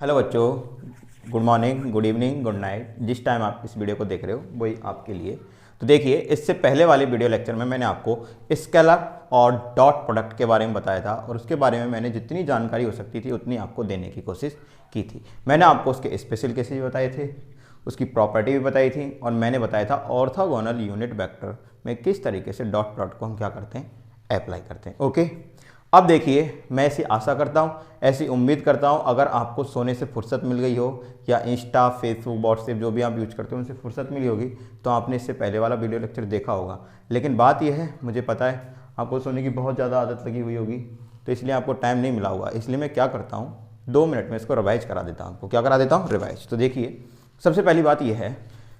Hello बच्चों, good morning, good evening, good night. जिस time आप इस वीडियो को देख रहे हो वही आपके लिए। तो देखिए, इससे पहले वाले वीडियो लेक्चर में मैंने आपको स्केलर और डॉट प्रोडक्ट के बारे में बताया था और उसके बारे में मैंने जितनी जानकारी हो सकती थी उतनी आपको देने की कोशिश की थी। मैंने आपको उसके स्पेशल केसेस बताए थे, उसकी प्रॉपर्टी भी बताई थी और मैंने बताया था ऑर्थोगोनल यूनिट वेक्टर में किस तरीके से डॉट प्रोडक्ट को हम क्या करते हैं, अप्लाई करते हैं। ओके, अब देखिए, मैं ऐसी आशा करता हूँ, ऐसी उम्मीद करता हूँ, अगर आपको सोने से फुर्सत मिल गई हो या इंस्टा, फेसबुक, व्हाट्सएप जो भी आप यूज करते हो उनसे फुर्सत मिली होगी तो आपने इससे पहले वाला वीडियो लेक्चर देखा होगा। लेकिन बात यह है, मुझे पता है आपको सोने की बहुत ज़्यादा आदत लगी हुई होगी, तो इसलिए आपको टाइम नहीं मिला होगा। इसलिए मैं क्या करता हूँ, 2 मिनट में इसको रिवाइज करा देता हूँ। आपको क्या करा देता हूँ, रिवाइज। तो देखिए, सबसे पहली बात यह है,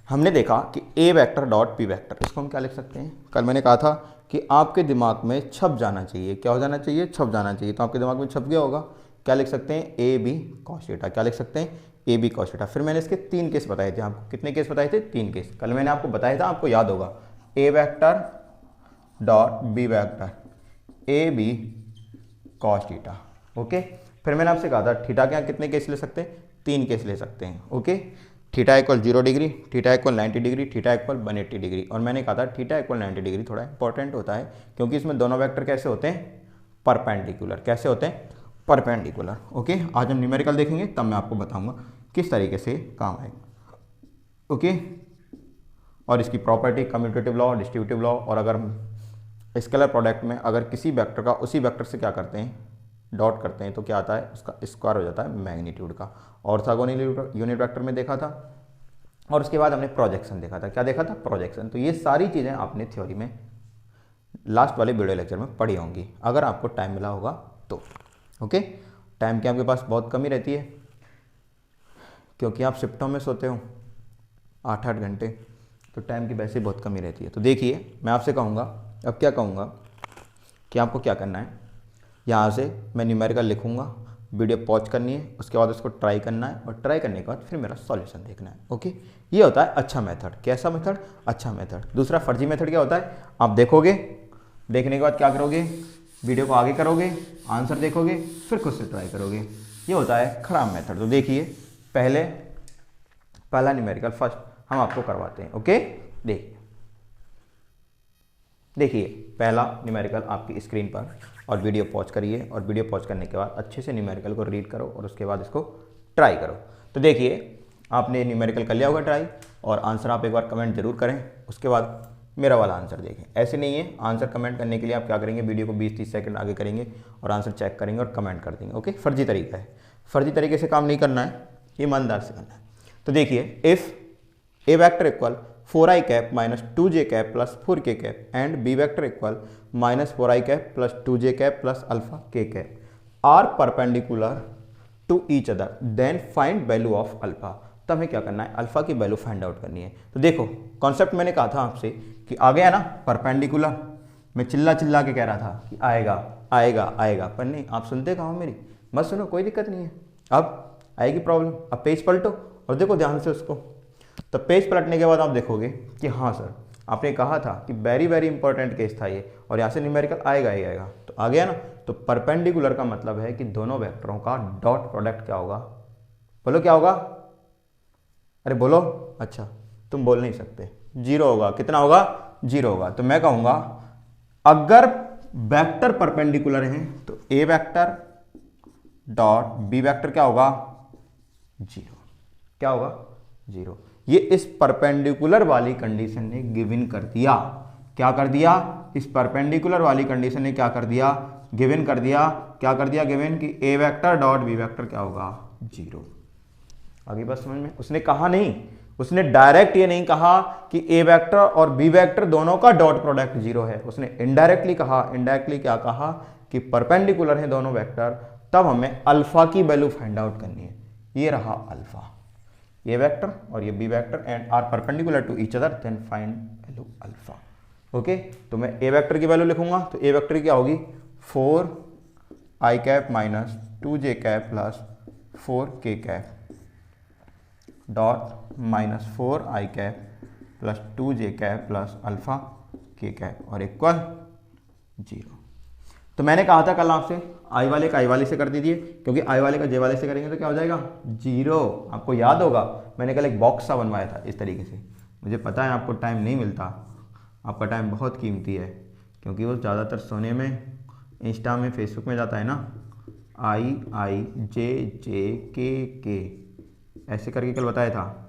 हमने देखा कि A vector dot P vector, इसको हम क्या लिख सकते हैं। कल मैंने कहा था कि आपके दिमाग में छप जाना चाहिए। क्या हो जाना चाहिए? छप जाना चाहिए। तो आपके दिमाग में छप गया होगा, क्या लिख सकते हैं, ए बी कॉस थीटा। क्या लिख सकते हैं, ए बी कॉस थीटा। फिर मैंने इसके 3 केस बताए थे आपको। कितने केस बताए थे? 3 केस। कल मैंने आपको बताया था, आपको याद होगा, A vector dot B vector, A B cos theta. Okay, फिर मैंने आपसे कहा था थीटा के यहाँ कितने केस ले सकते हैं? 3 केस ले सकते हैं। Okay, theta equal 0 degree, theta equal 90 degree, theta equal 180 degree. और मैंने कहा था थीटा इक्वल 90 डिग्री थोड़ा इंपॉर्टेंट होता है क्योंकि इसमें दोनों वेक्टर कैसे होते हैं, परपेंडिकुलर। कैसे होते हैं? परपेंडिकुलर। ओके, आज हम न्यूमेरिकल देखेंगे, तब मैं आपको बताऊंगा किस तरीके से काम आएगा। ओके, और इसकी property, commutative law, distributive law, और अगर स्केलर प्रोडक्ट में अगर किसी वेक्टर का उसी वेक्टर से क्या करते हैं, डॉट करते हैं, तो क्या आता है, उसका स्क्वायर हो जाता है मैग्नीट्यूड का। ऑर्थोगोनल यूनिट वेक्टर में देखा था। और उसके बाद हमने प्रोजेक्शन देखा था। क्या देखा था? प्रोजेक्शन। तो ये सारी चीज़ें आपने थ्योरी में लास्ट वाले वीडियो लेक्चर में पढ़ी होंगी, अगर आपको टाइम मिला होगा तो। ओके, टाइम की आपके पास बहुत कमी रहती है क्योंकि आप शिफ्टों में सोते हो 8-8 घंटे, तो टाइम की वैसे बहुत कमी रहती है। तो देखिए, मैं आपसे कहूँगा, अब क्या कहूँगा कि आपको क्या करना है, यहाँ से मैं न्यूमेरिकल लिखूँगा, वीडियो पॉज करनी है, उसके बाद उसको ट्राई करना है और ट्राई करने के बाद फिर मेरा सॉल्यूशन देखना है। ओके, ये होता है अच्छा मेथड। कैसा मेथड? अच्छा मेथड। दूसरा फर्जी मेथड क्या होता है, आप देखोगे, देखने के बाद क्या करोगे, वीडियो को आगे करोगे, आंसर देखोगे, फिर खुद से ट्राई करोगे। ये होता है खराब मेथड। तो देखिए, पहला न्यूमेरिकल फर्स्ट हम आपको करवाते हैं। ओके, देखिए पहला न्यूमेरिकल आपकी स्क्रीन पर, और वीडियो पॉज करिए और वीडियो पॉज करने के बाद अच्छे से न्यूमेरिकल को रीड करो और उसके बाद इसको ट्राई करो। तो देखिए, आपने न्यूमेरिकल कर लिया होगा ट्राई, और आंसर आप एक बार कमेंट जरूर करें, उसके बाद मेरा वाला आंसर देखें। ऐसे नहीं है, आंसर कमेंट करने के लिए आप क्या करेंगे, वीडियो को 20-30 सेकंड आगे करेंगे और आंसर चेक करेंगे और कमेंट कर देंगे। ओके, फर्जी तरीका है, फर्जी तरीके से काम नहीं करना है, ईमानदार से करना है। तो देखिए, if A vector equal 4i cap minus 2j cap plus 4k cap and B vector equal minus 4i cap plus 2j cap plus alpha k cap are perpendicular to each other, then find value of alpha. तो हमें क्या करना है, alpha की value find out करनी है। तो देखो, कॉन्सेप्ट मैंने कहा था आपसे कि आ गया ना परपेंडिकुलर, मैं चिल्ला चिल्ला के कह रहा था कि आएगा आएगा आएगा, पर नहीं, आप सुनते कहाँ हो मेरी, मत सुनो, कोई दिक्कत नहीं है। अब आएगी प्रॉब्लम, अब पेज पलटो और देखो ध्यान से उसको। तो पेज पलटने के बाद आप देखोगे कि हाँ सर, आपने कहा था कि वेरी वेरी इंपॉर्टेंट केस था ये, और यहाँ से न्यूमेरिकल आएगा ही आएगा। तो आ गया ना। तो परपेंडिकुलर का मतलब है कि दोनों वेक्टरों का डॉट प्रोडक्ट क्या होगा, बोलो क्या होगा, अरे बोलो, अच्छा तुम बोल नहीं सकते, 0 होगा। कितना होगा? 0 होगा। तो मैं कहूँगा अगर वेक्टर परपेंडिकुलर हैं तो A vector dot B vector क्या होगा, 0। क्या होगा? 0। ये इस परपेंडिकुलर वाली कंडीशन ने गिवन कर दिया। क्या कर दिया? इस परपेंडिकुलर वाली कंडीशन ने क्या कर दिया, गिवन कर दिया। क्या कर दिया गिवन, कि A vector dot B vector क्या होगा, 0। आगे बस समझ में, उसने कहा नहीं, उसने डायरेक्ट ये नहीं कहा कि ए वेक्टर और बी वेक्टर दोनों का डॉट प्रोडक्ट 0 है, उसने इनडायरेक्टली कहा। इनडायरेक्टली क्या कहा, कि परपेंडिकुलर है दोनों वेक्टर, तब हमें अल्फा की वैल्यू फाइंड आउट करनी है। ये रहा अल्फा, ये वेक्टर और ये B vector and are perpendicular to each other, then find value alpha. Okay, तो मैं ए वेक्टर की वैल्यू लिखूंगा, तो ए वेक्टर क्या होगी, 4i cap minus 2j cap plus 4k cap dot minus 4i cap plus 2j cap plus alpha k cap और equal 0। तो मैंने कहा था कल आपसे आई वाले का आई वाले से कर दीजिए, क्योंकि आई वाले का जे वाले से करेंगे तो क्या हो जाएगा 0। आपको याद होगा मैंने कल एक बॉक्स सा बनवाया था इस तरीके से। मुझे पता है आपको टाइम नहीं मिलता, आपका टाइम बहुत कीमती है, क्योंकि वो ज़्यादातर सोने में, इंस्टा में, फेसबुक में जाता है ना। आई आई जे जे के ऐसे करके कल बताया था।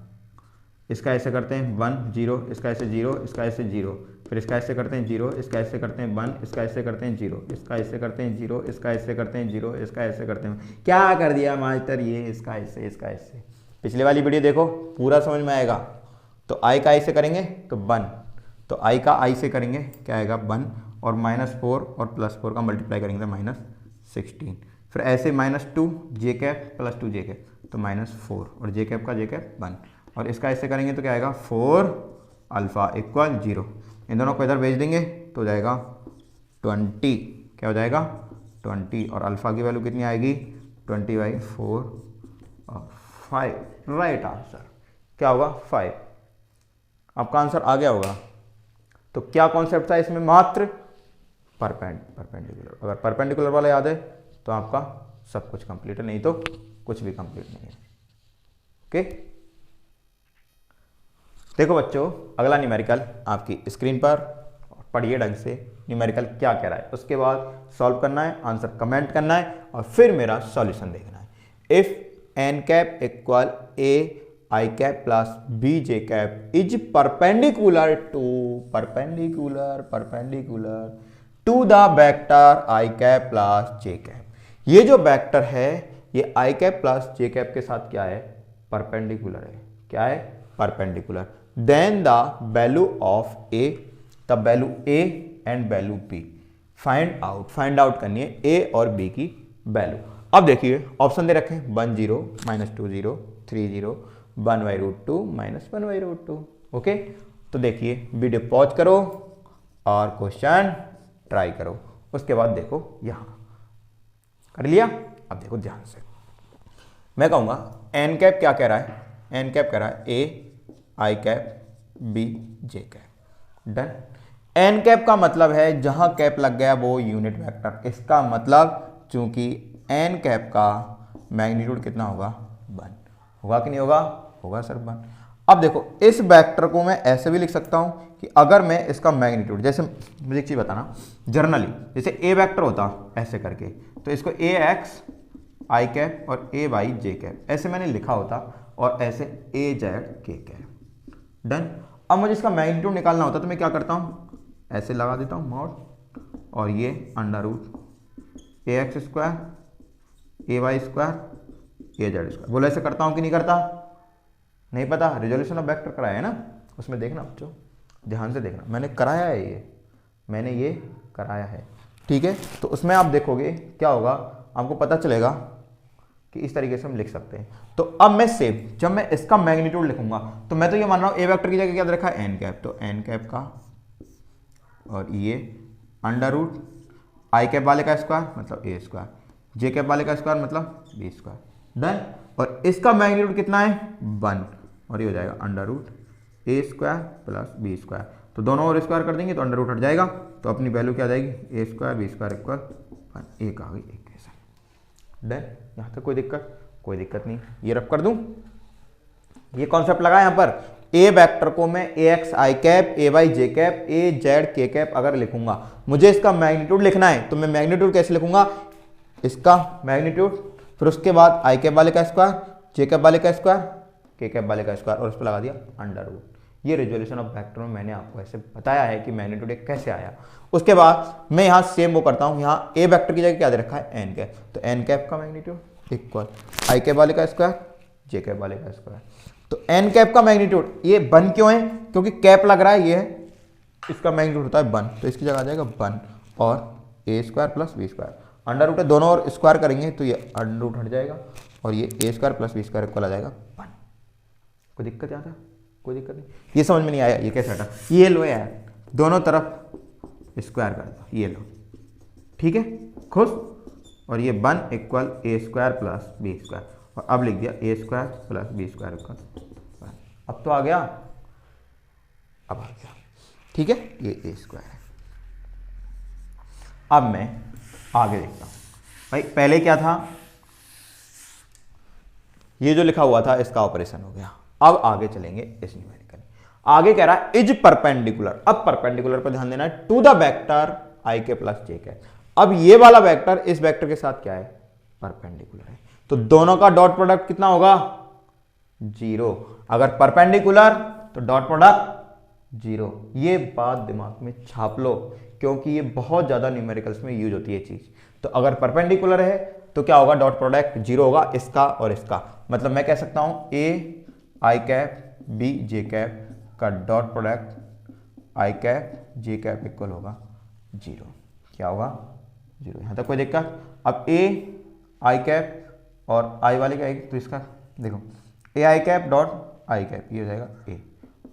इसका ऐसे करते हैं 1 0, इसका ऐसे 0, इसका ऐसे 0, फिर इसका ऐसे करते हैं 0, इसका ऐसे करते हैं 1, इसका ऐसे करते हैं 0, इसका ऐसे करते हैं 0, इसका ऐसे करते हैं 0, इसका ऐसे करते हैं। क्या कर दिया मास्टर ये, इसका ऐसे, इसका ऐसे। पिछले वाली वीडियो देखो, पूरा समझ में आएगा। तो आई का आई से करेंगे तो 1, तो आई का आई से करेंगे क्या आएगा 1, और -4 और +4 का मल्टीप्लाई करेंगे तो -16। फिर ऐसे -2 जे कैप +2 जे कैप तो -4, और जे कैप का जे कैप 1, और इसका ऐसे करेंगे तो क्या आएगा 4 अल्फ़ा इक्वल 0। इन दोनों को इधर भेज देंगे तो हो जाएगा 20। क्या हो जाएगा 20, और अल्फ़ा की वैल्यू कितनी आएगी 20/4 और 5। राइट आंसर क्या होगा 5। आपका आंसर आ गया होगा। तो क्या कॉन्सेप्ट था इसमें, मात्र परपेंडिकुलर। अगर परपेंडिकुलर वाला याद है तो आपका सब कुछ कंप्लीट है, नहीं तो कुछ भी कंप्लीट नहीं है। ओके, देखो बच्चों, अगला न्यूमेरिकल आपकी स्क्रीन पर, पढ़िए ढंग से न्यूमेरिकल क्या कह रहा है, उसके बाद सॉल्व करना है, आंसर कमेंट करना है, और फिर मेरा सॉल्यूशन देखना है। If N cap equal A I cap plus B J cap is perpendicular to the vector I cap plus J cap. ये जो वेक्टर है ये I cap plus J cap के साथ क्या है, परपेंडिकुलर है। क्या है, perpendicular. Then the value of A, the value A and value B find out करनी है ए और बी की वैल्यू। अब देखिए ऑप्शन दे रखे हैं 1 0 -2 0 3 0 1/√2 -1/√2। ओके, तो देखिए वीडियो पॉज करो और क्वेश्चन ट्राई करो, उसके बाद देखो यहां कर लिया। अब देखो ध्यान से, मैं कहूंगा एन कैप क्या कह रहा है, एन कैप कह रहा है A I cap B J cap. Done. N cap का मतलब है जहां कैप लग गया वो यूनिट वेक्टर। इसका मतलब चूंकि एन कैप का मैग्नीट्यूड कितना होगा 1 होगा कि नहीं होगा, होगा सर 1। अब देखो इस वेक्टर को मैं ऐसे भी लिख सकता हूं कि अगर मैं इसका मैग्नीट्यूड, जैसे मुझे एक चीज बताना, जर्नली जैसे ए वेक्टर होता ऐसे करके, तो इसको ए एक्स आई कैप और ए वाई जे कैप ऐसे मैंने लिखा होता, और ऐसे ए जेड के कैप। डन। अब मुझे इसका मैग्नीट्यूड निकालना होता तो मैं क्या करता हूँ, ऐसे लगा देता हूँ मॉड, और ये √ ए एक्स स्क्वायर ए वाई स्क्वायर ए जेड स्क्वायर। बोलो ऐसे करता हूँ कि नहीं करता, नहीं पता, रिजोल्यूशन ऑफ वेक्टर कराया है ना, उसमें देखना बच्चों, ध्यान से देखना, मैंने कराया है ये, मैंने ये कराया है, ठीक है। तो उसमें आप देखोगे क्या होगा, आपको पता चलेगा कि इस तरीके से हम लिख सकते हैं। तो अब मैं सेम, जब मैं इसका मैग्नीट्यूड लिखूंगा तो मैं तो ये मान रहा हूं ए वेक्टर की जगह क्या रखा है एन कैप, तो एन कैप का, और ये √ आई कैप वाले का स्क्वायर मतलब ए स्क्वायर, जे कैप वाले का स्क्वायर मतलब बी स्क्वायर। डन। और इसका मैग्नीट्यूड कितना है 1, और ये हो जाएगा √ ए स्क्वायर प्लस बी स्क्वायर। तो दोनों और स्क्वायर कर देंगे तो √ हट जाएगा, तो अपनी वैल्यू क्या आ जाएगी ए स्क्वायर बी स्क्वायर इक्वल 1। एक आ गई इक्वेशन। डन। यहाँ तक कोई दिक्कत नहीं, ये रब कर दूं, ये कॉन्सेप्ट लगा यहाँ पर। ए वेक्टर को मैं A X I cap A Y J cap A Z K cap अगर लिखूंगा, मुझे इसका मैग्नीट्यूड लिखना है, तो मैं मैग्नीट्यूड कैसे लिखूंगा, इसका मैग्नीट्यूड, फिर उसके बाद आई कैप वाले का स्क्वायर, जे कैप वाले का स्क्वायर, के कैप वाले का स्क्वायर, और उस पर लगा दिया √ ये रिजोल्यूशन ऑफ वेक्टर में मैंने आपको ऐसे बताया है कि मैग्नीट्यूड कैसे आया। उसके बाद मैं यहाँ सेम वो करता हूँ, यहाँ ए वेक्टर की जगह क्या दे रखा है एन कैप, तो एन कैप का मैग्नीट्यूड इक्वल आई कैप वाले का स्क्वायर जे कैप वाले का स्क्वायर। तो एन कैप का मैग्नीट्यूड ये 1 क्यों है, क्योंकि कैप लग रहा है, ये है, इसका मैग्नीट्यूड होता है 1, तो इसकी जगह आ जाएगा 1 और ए स्क्वायर प्लस बी स्क्वायर। √ है, दोनों और स्क्वायर करेंगे तो ये √ हट जाएगा, और ये A square plus B square equal आ जाएगा 1। कोई दिक्कत आता, कोई दिक्कत नहीं, ये समझ में नहीं आया ये कैसे हटा, ये लो यार, दोनों तरफ स्क्वायर कर दो, ये लो, ठीक है, खुश। और ये 1 equal A square plus B square, और अब लिख दिया A square plus B square equal 1। अब तो आ गया, अब आ गया, ठीक है, ये ए स्क्वायर है। अब मैं आगे देखता हूं भाई, पहले क्या था, ये जो लिखा हुआ था इसका ऑपरेशन हो गया। अब आगे चलेंगे इस न्यूमेरिकल, आगे कह रहा है इज परपेंडिकुलर। अब परपेंडिकुलर पर ध्यान देना है, टू द वेक्टर आई के प्लस जे के। अब ये वाला वेक्टर इस वेक्टर के साथ क्या है, परपेंडिकुलर है, तो दोनों का डॉट प्रोडक्ट कितना होगा, 0। अगर परपेंडिकुलर तो डॉट प्रोडक्ट 0। ये बात दिमाग में छाप लो, क्योंकि ये बहुत ज्यादा न्यूमेरिकल्स में यूज होती है चीज। तो अगर परपेंडिकुलर है तो क्या होगा, डॉट प्रोडक्ट 0 होगा, इसका और इसका। मतलब मैं कह सकता हूं ए I cap B J cap का dot product I cap J cap equal होगा 0। क्या होगा, 0। यहां तक कोई दिक्कत। अब ए आई कैप और आई वाले क्या आएगी, तो इसका देखो ए I cap dot I cap, ये हो जाएगा ए,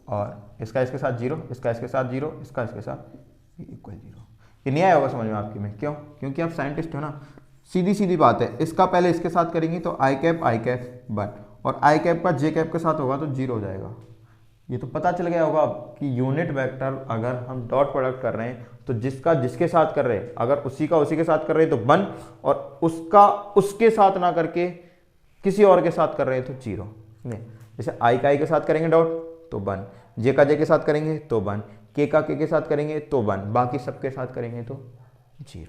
और इसका इसके साथ 0, इसका इसके साथ 0, इसका इसके साथ इक्वल 0। ये नहीं आया होगा समझ में आपकी में, क्यों, क्योंकि आप साइंटिस्ट हो ना, सीधी सीधी बात है। इसका पहले इसके साथ करेंगे तो आई कैप बट, और आई कैप का जे कैप के साथ होगा तो 0 हो जाएगा। ये तो पता चल गया होगा कि यूनिट वेक्टर अगर हम डॉट प्रोडक्ट कर रहे हैं तो जिसका जिसके साथ कर रहे हैं, अगर उसी का उसी के साथ कर रहे हैं तो 1, और उसका उसके साथ ना करके किसी और के साथ कर रहे हैं तो 0। जैसे आई का आई के साथ करेंगे डॉट तो 1, जे का जे के साथ करेंगे तो 1, के का के साथ करेंगे तो 1, बाकी सबके साथ करेंगे तो 0।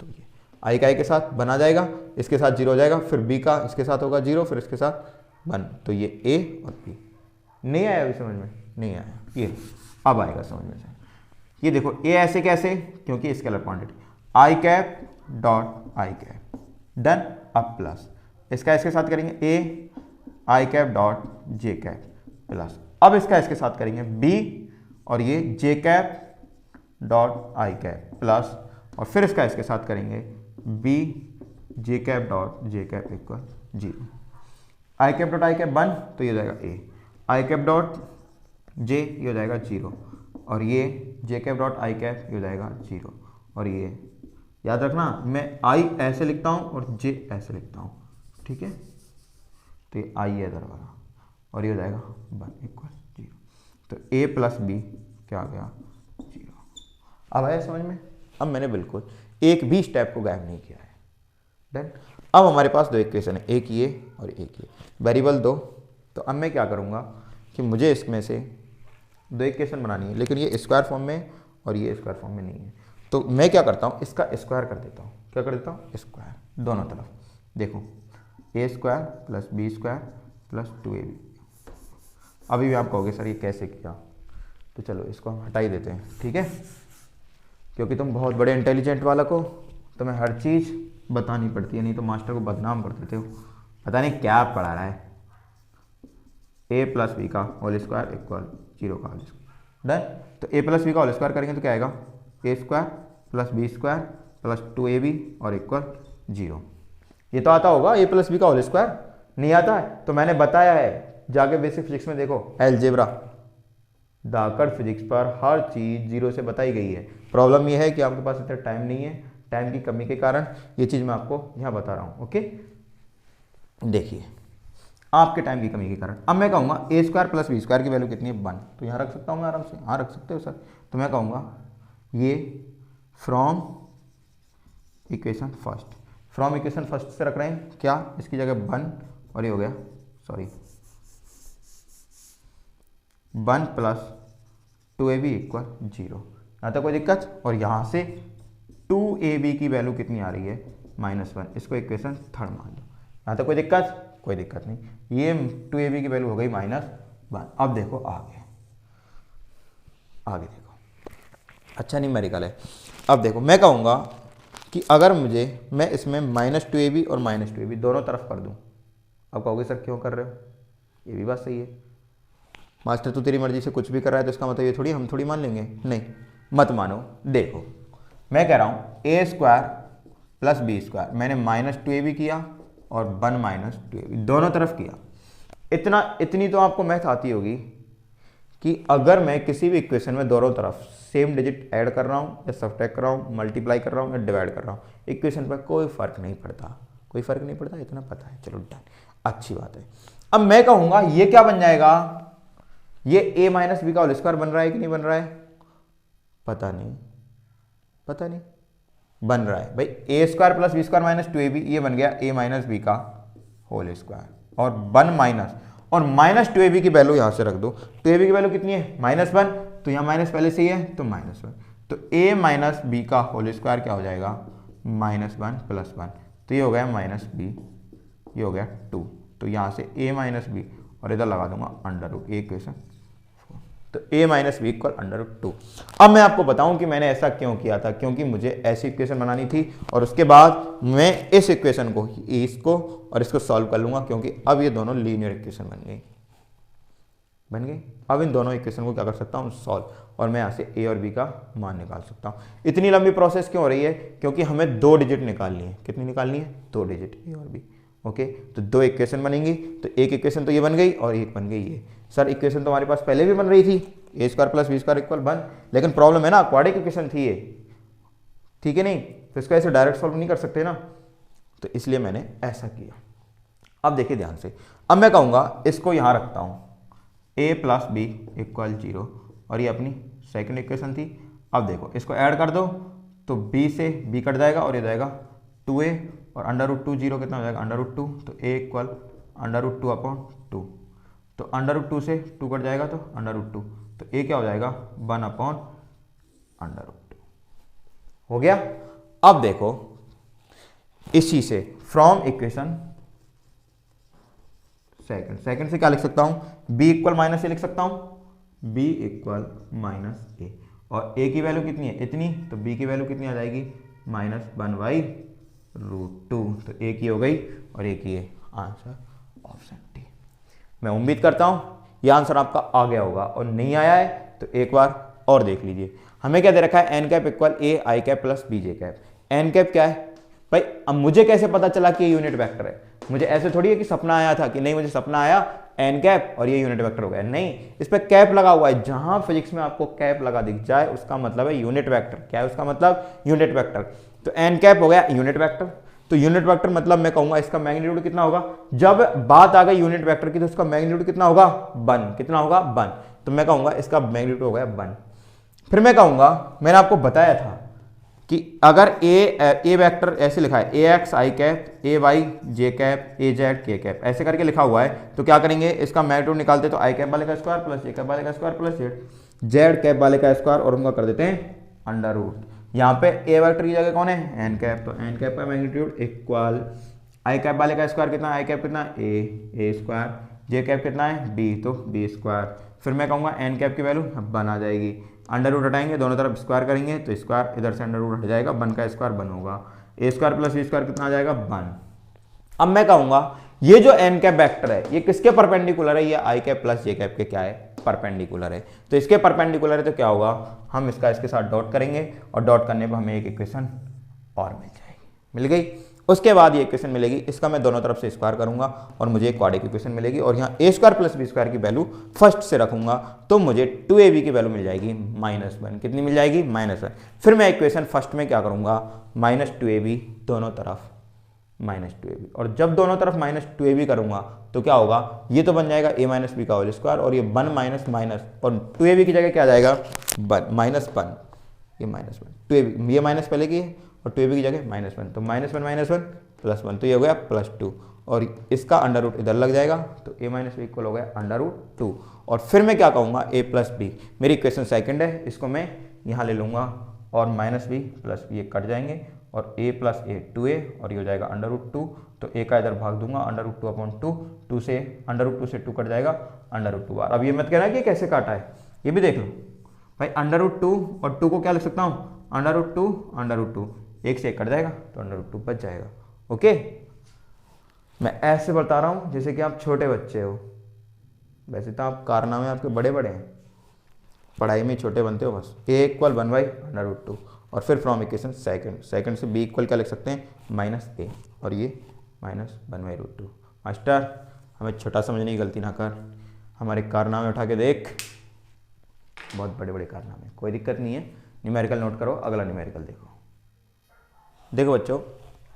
तो ये आई का आई के साथ बना जाएगा, इसके साथ 0 हो जाएगा, फिर बी का इसके साथ होगा 0, फिर इसके साथ 1, तो ये ए और बी। नहीं आया अभी समझ में, नहीं आया, ये अब आएगा समझ में से। ये देखो ए ऐसे कैसे, क्योंकि scalar quantity I cap dot I cap, done. अब प्लस इसका इसके साथ करेंगे A I cap dot J cap plus, अब इसका इसके साथ करेंगे बी और ये J cap dot I cap plus, और फिर इसका इसके साथ करेंगे B J cap dot J cap equal 0। I cap dot I cap 1 तो ये हो जाएगा ए, आई कैप डॉट जे ये हो जाएगा 0, और ये J cap dot I cap ये हो जाएगा 0, और ये याद रखना मैं आई ऐसे लिखता हूँ और जे ऐसे लिखता हूँ, ठीक है। तो ये आई है इधर वाला, और ये हो जाएगा 1 इक्वल 0। तो ए प्लस बी क्या आ गया, 0। अब आया समझ में। अब मैंने बिल्कुल एक भी स्टेप को गायब नहीं किया है, डन। अब हमारे पास दो इक्वेशन है, एक ये और एक ये, वेरिएबल 2। तो अब मैं क्या करूँगा कि मुझे इसमें से दो इक्वेशन बनानी है, लेकिन ये स्क्वायर फॉर्म में और ये स्क्वायर फॉर्म में नहीं है। तो मैं क्या करता हूँ, इसका स्क्वायर कर देता हूँ। क्या कर देता हूँ, स्क्वायर दोनों तरफ। देखो A square plus B square plus 2ab। अभी भी आप कहोगे सर ये कैसे किया, तो चलो इसको हम हटा ही देते हैं, ठीक है, क्योंकि तुम बहुत बड़े इंटेलिजेंट वाला को तुम्हें हर चीज़ बतानी पड़ती है, नहीं तो मास्टर को बदनाम कर देते हो, पता नहीं क्या पढ़ा रहा है। ए प्लस बी का होल स्क्वायर इक्वल 0 का होल स्क्वायर, डन। तो ए प्लस बी का होल स्क्वायर करेंगे तो क्या आएगा, A square plus B square plus 2ab और इक्वल 0। ये तो आता होगा, ए प्लस बी का होल स्क्वायर नहीं आता है तो मैंने बताया है, जाके बेसिक फिजिक्स में देखो, अलजेब्रा दाकड़ फिजिक्स पर हर चीज़ 0 से बताई गई है। प्रॉब्लम ये है कि आपके पास इतना टाइम नहीं है, टाइम की कमी के कारण ये चीज़ मैं आपको यहाँ बता रहा हूँ, ओके। देखिए आपके टाइम की कमी के कारण अब मैं कहूँगा ए स्क्वायर प्लस बी स्क्वायर की वैल्यू कितनी है, 1। तो यहाँ रख सकता हूँ मैं आराम से, हाँ रख सकते हो सर। तो मैं कहूँगा ये from equation first, from equation first से रख रहे हैं क्या, इसकी जगह 1 और ये हो गया, सॉरी 1 प्लस 2ab इक्वल 0। यहाँ तक कोई दिक्कत। और यहाँ से 2ab की वैल्यू कितनी आ रही है, -1, इसको इक्वेशन थर्ड मान लो। यहाँ तक कोई दिक्कत, कोई दिक्कत नहीं। ये 2ab की वैल्यू हो गई -1। अब देखो आगे, आगे देखो, अच्छा न्यूमेरिकल है। अब देखो मैं कहूँगा कि अगर मैं इसमें -2ab और -2ab दोनों तरफ कर दूँ। अब कहोगे सर क्यों कर रहे हो, ये भी बात सही है, मास्टर तो तेरी मर्जी से कुछ भी कर रहा है तो इसका मतलब ये थोड़ी हम थोड़ी मान लेंगे, नहीं मत मानो। देखो मैं कह रहा हूँ ए स्क्वायर प्लस बी स्क्वायर, मैंने -2ab किया और 1 - 2ab दोनों तरफ किया। इतनी तो आपको मैथ आती होगी कि अगर मैं किसी भी इक्वेशन में दोनों तरफ सेम डिजिट ऐड कर रहा हूँ या सब्ट्रैक्ट कर रहा हूँ, मल्टीप्लाई कर रहा हूँ या डिवाइड कर रहा हूँ, इक्वेशन पर कोई फर्क नहीं पड़ता, कोई फर्क नहीं पड़ता, इतना पता है, चलो डन, अच्छी बात है। अब मैं कहूँगा ये क्या बन जाएगा, ये a - b का होल स्क्वायर बन रहा है कि नहीं बन रहा है, पता नहीं, पता नहीं, बन रहा है भाई A square plus B square minus 2ab, ये बन गया a माइनस बी का होल स्क्वायर और 1 माइनस और माइनस 2ab की वैल्यू यहाँ से रख दो। 2ab की वैल्यू कितनी है -1, तो यहाँ माइनस पहले से ही है तो -1, तो a माइनस बी का होल स्क्वायर क्या हो जाएगा -1 + 1, तो ये हो गया -b, ये हो गया 2, तो यहाँ से a माइनस बी और इधर लगा दूंगा √ इक्वेशन, तो a माइनस बी इक्वल √2। अब मैं आपको बताऊं कि मैंने ऐसा क्यों किया था, क्योंकि मुझे ऐसी इक्वेशन बनानी थी और उसके बाद मैं इस इक्वेशन को, इसको और इसको सॉल्व कर लूंगा, क्योंकि अब ये दोनों लीनियर इक्वेशन बन गई। अब इन दोनों इक्वेशन को क्या कर सकता हूँ सॉल्व, और मैं यहाँ से a और b का मान निकाल सकता हूँ। इतनी लंबी प्रोसेस क्यों हो रही है, क्योंकि हमें 2 डिजिट निकालनी है। कितनी निकालनी है? 2 डिजिट a और b। ओके, तो 2 इक्वेशन बनेंगी, तो एक इक्वेशन तो ये बन गई और एक बन गई ये। सर इक्वेशन तो हमारे पास पहले भी बन रही थी, a square plus B square equal 1, लेकिन प्रॉब्लम है ना क्वाड्रेटिक इक्वेशन थी ये, ठीक है नहीं, तो इसको ऐसे डायरेक्ट सॉल्व नहीं कर सकते ना, तो इसलिए मैंने ऐसा किया। अब देखिए ध्यान से, अब मैं कहूँगा इसको यहाँ रखता हूँ a प्लस बी इक्वल 0, और ये अपनी सेकंड इक्वेशन थी। अब देखो इसको ऐड कर दो तो b से b कट जाएगा और ये जाएगा 2a और √2 0 कितना हो जाएगा √2, तो a इक्वल √2/2, तो √2 से 2 कट जाएगा तो √2, तो a क्या हो जाएगा 1/√2 हो गया। अब देखो इसी से फ्रॉम इक्वेशन सेकंड से क्या लिख सकता हूं, b इक्वल -a लिख सकता हूं, b इक्वल -a, और a की वैल्यू कितनी है इतनी, तो b की वैल्यू कितनी आ जाएगी -1/√2, तो a की हो गई और a की है आंसर ऑप्शन डी। मैं उम्मीद करता हूं ये आंसर आपका आ गया होगा, और नहीं आया है तो एक बार और देख लीजिए। हमें क्या दे रखा है n cap equal a i cap plus b j cap. n cap क्या है भाई, अब मुझे कैसे पता चला कि ये यूनिट वेक्टर है? मुझे ऐसे थोड़ी है कि सपना आया था कि नहीं, मुझे सपना आया n कैप और ये यूनिट वेक्टर हो गया, नहीं, इस पर कैप लगा हुआ है। जहां फिजिक्स में आपको कैप लगा दिख जाए उसका मतलब है यूनिट वेक्टर। क्या है उसका मतलब? Unit vector. तो n कैप हो गया यूनिट वेक्टर, तो यूनिट वेक्टर मतलब मैं कहूंगा इसका मैग्नीट्यूड कितना होगा, जब बात आ गई यूनिट वेक्टर की तो इसका मैग्नीट्यूड कितना होगा 1, कितना होगा 1, तो मैं कहूंगा इसका मैग्नीट्यूड हो गया 1। फिर मैं कहूंगा, मैंने आपको बताया था कि अगर ए वेक्टर ऐसे लिखा है ax i cap ay j cap az k cap ऐसे करके लिखा हुआ है, तो क्या करेंगे इसका मैग्नीट्यूड निकालते तो i कैप वाले का स्क्वायर प्लस j कैप वाले का स्क्वायर प्लस z कैप वाले का स्क्वायर और उनका कर देते हैं √। यहाँ पे a वेक्टर की जगह कौन है n कैप, तो n कैप का मैग्नीट्यूड इक्वल i कैप वाले का स्क्वायर कितना, i कैप कितना a स्क्वायर, j कैप कितना है b, तो b स्क्वायर। फिर मैं कहूँगा n कैप की वैल्यू 1 आ जाएगी, √ हटाएंगे दोनों तरफ स्क्वायर करेंगे तो स्क्वायर इधर से √ हट जाएगा, 1 का स्क्वायर 1 होगा, a square plus b square कितना आ जाएगा 1। अब मैं कहूँगा ये जो n कैप वेक्टर है ये किसके परपेंडिकुलर है, ये i cap plus j cap के क्या है परपेंडिकुलर है, तो इसके परपेंडिकुलर है तो क्या होगा, हम इसका इसके साथ डॉट करेंगे और डॉट करने पर हमें एक इक्वेशन और मिल जाएगी, मिल गई। उसके बाद ये इक्वेशन मिलेगी, इसका मैं दोनों तरफ से स्क्वायर करूंगा और मुझे एक क्वाड्रेटिक इक्वेशन मिलेगी, और यहाँ a square plus b square की वैल्यू फर्स्ट से रखूंगा तो मुझे 2ab की वैल्यू मिल जाएगी -1। कितनी मिल जाएगी -1। फिर मैं इक्वेशन फर्स्ट में क्या करूंगा -2ab दोनों तरफ -2ab, और जब दोनों तरफ -2ab करूंगा तो क्या होगा, ये तो बन जाएगा a माइनस बी का होल स्क्वायर, और ये 1 माइनस माइनस और 2ab की जगह क्या आ जाएगा -1, ये -1, 2ab ये माइनस पहले की है और 2ab की जगह -1, तो -1 +1, तो ये हो गया +2, और इसका √ इधर लग जाएगा तो a माइनस बी इक्वल हो गया √2। और फिर मैं क्या कहूँगा a प्लस बी, मेरी इक्वेशन सेकंड है, इसको मैं यहाँ ले लूँगा और -b + b ये कट जाएंगे और a + a 2a और ये हो जाएगा √2, तो a का इधर भाग दूंगा √2/2, 2 से √2 से 2 कट जाएगा √2 बार। अब ये मत कहना कि कैसे काटा है, ये भी देख लो भाई, √2 और 2 को क्या लिख सकता हूँ √2, एक से एक कट जाएगा तो √2 बच जाएगा। ओके, मैं ऐसे बता रहा हूँ जैसे कि आप छोटे बच्चे हो, वैसे तो आप कारनामे आपके बड़े बड़े हैं, पढ़ाई में छोटे बनते हो बस। a इक्वल 1/√2 और फिर फ्रॉम इक्वेशन सेकंड से b इक्वल क्या लिख सकते हैं -a और ये -1/√2। मास्टर हमें छोटा समझने की गलती ना कर, हमारे कारनामे उठा के देख, बहुत बड़े बड़े कारनामे, कोई दिक्कत नहीं है। न्यूमेरिकल नोट करो, अगला न्यूमेरिकल देखो। देखो बच्चों,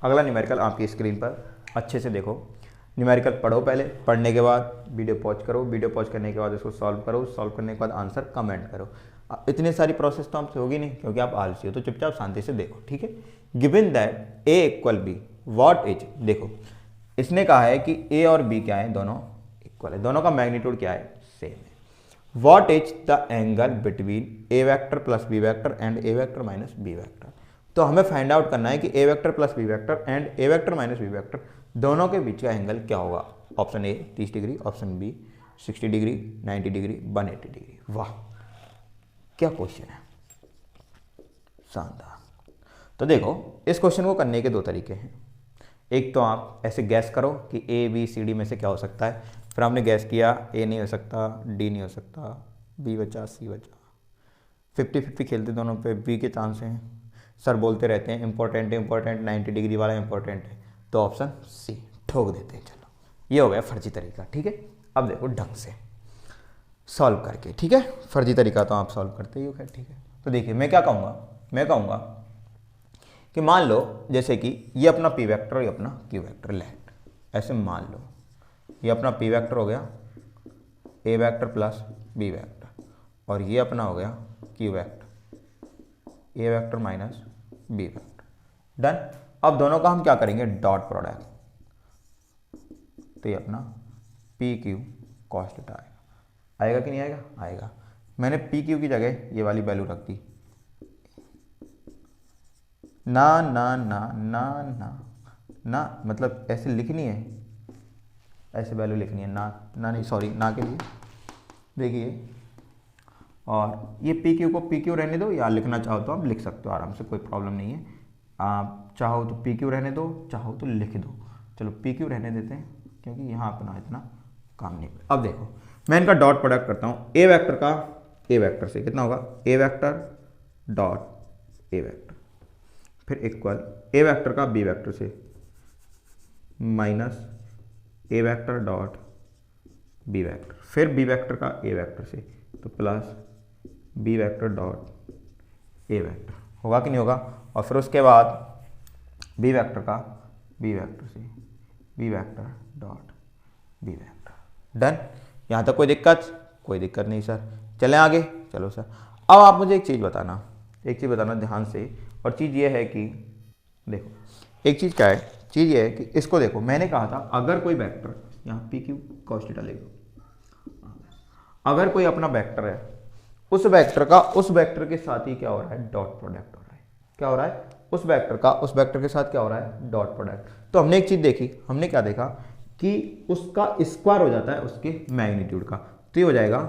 अगला न्यूमेरिकल आपकी स्क्रीन पर अच्छे से देखो। न्यूमेरिकल पढ़ो पहले, पढ़ने के बाद वीडियो पॉज करो, वीडियो पॉज करने के बाद इसको सॉल्व करो, सॉल्व करने के बाद आंसर कमेंट करो। इतनी सारी प्रोसेस तो आपसे होगी नहीं क्योंकि आप आलसी हो, तो चुपचाप शांति से देखो, ठीक है। Given that A equal be what is, देखो इसने कहा है कि ए और बी क्या है, दोनों इक्वल है, दोनों का मैग्नीट्यूड क्या है, सेम है। What is the angle between A vector plus B vector and A vector minus B vector. तो हमें फाइंड आउट करना है कि A vector plus B vector and A vector minus B vector दोनों के बीच का एंगल क्या होगा। Option A 30 degree, option B 60 degree, 90 degree, 180 degree. वाह क्या क्वेश्चन है, शानदार। तो देखो इस क्वेश्चन को करने के दो तरीके हैं। एक तो आप ऐसे गैस करो कि ए बी सी डी में से क्या हो सकता है, फिर आपने गैस किया ए नहीं हो सकता, डी नहीं हो सकता, बी बचा, सी बचा, 50-50 खेलते दोनों पे, बी के चांस हैं। सर बोलते रहते हैं इंपॉर्टेंट है इंपॉर्टेंट, 90 डिग्री वाला इंपॉर्टेंट है, तो ऑप्शन सी ठोक देते हैं। चलो ये हो गया फर्जी तरीका, ठीक है। अब देखो ढंग से सॉल्व करके, ठीक है। फर्जी तरीका तो आप सॉल्व करते ही हो, खैर ठीक है। तो देखिए मैं क्या कहूँगा, मैं कहूँगा कि मान लो जैसे कि ये अपना पी वेक्टर और ये अपना क्यू वेक्टर, लेट ऐसे मान लो ये अपना पी वेक्टर हो गया A vector plus B vector, और ये अपना हो गया Q vector A vector minus B vector. Done. अब दोनों का हम क्या करेंगे, डॉट प्रोडक्ट, तो ये अपना पी क्यू कॉस थीटा आएगा। आएगा कि नहीं आएगा, आएगा। मैंने पी क्यू की जगह ये वाली वैल्यू रख दी, ना ना ना ना ना ना, मतलब ऐसे लिखनी है, ऐसे वैल्यू लिखनी है, ना ना नहीं सॉरी ना के लिए देखिए। और ये पी क्यू को पी क्यू रहने दो, या लिखना चाहो तो आप लिख सकते हो आराम से, कोई प्रॉब्लम नहीं है। आप चाहो तो पी क्यू रहने दो, चाहो तो लिख दो। चलो पी क्यू रहने देते हैं क्योंकि यहाँ अपना इतना काम नहीं। अब देखो मैं इनका डॉट प्रोडक्ट करता हूँ, ए वेक्टर का ए वेक्टर से कितना होगा, A vector dot A vector, फिर इक्वल ए वेक्टर का बी वेक्टर से minus A vector dot B vector, फिर बी वेक्टर का ए वेक्टर से तो plus B vector dot A vector, होगा कि नहीं होगा। और फिर उसके बाद बी वेक्टर का बी वेक्टर से B vector dot B vector. Done. यहाँ तक कोई दिक्कत, कोई दिक्कत नहीं सर। चलें आगे, चलो सर। अब आप मुझे एक चीज़ बताना ध्यान से, और चीज़ ये है कि देखो एक चीज़ क्या है, चीज़ ये है कि इसको देखो, मैंने कहा था अगर कोई वेक्टर यहाँ पी क्यू कॉस थीटा ले लो, अगर कोई अपना वेक्टर है, उस वेक्टर का उस वेक्टर के साथ ही क्या हो रहा है, डॉट प्रोडक्ट हो रहा है। क्या हो रहा है, उस वेक्टर का उस वेक्टर के साथ क्या हो रहा है, डॉट प्रोडक्ट। तो हमने एक चीज़ देखी, हमने क्या देखा कि उसका स्क्वायर हो जाता है उसके मैग्नीट्यूड का, तो ये हो जाएगा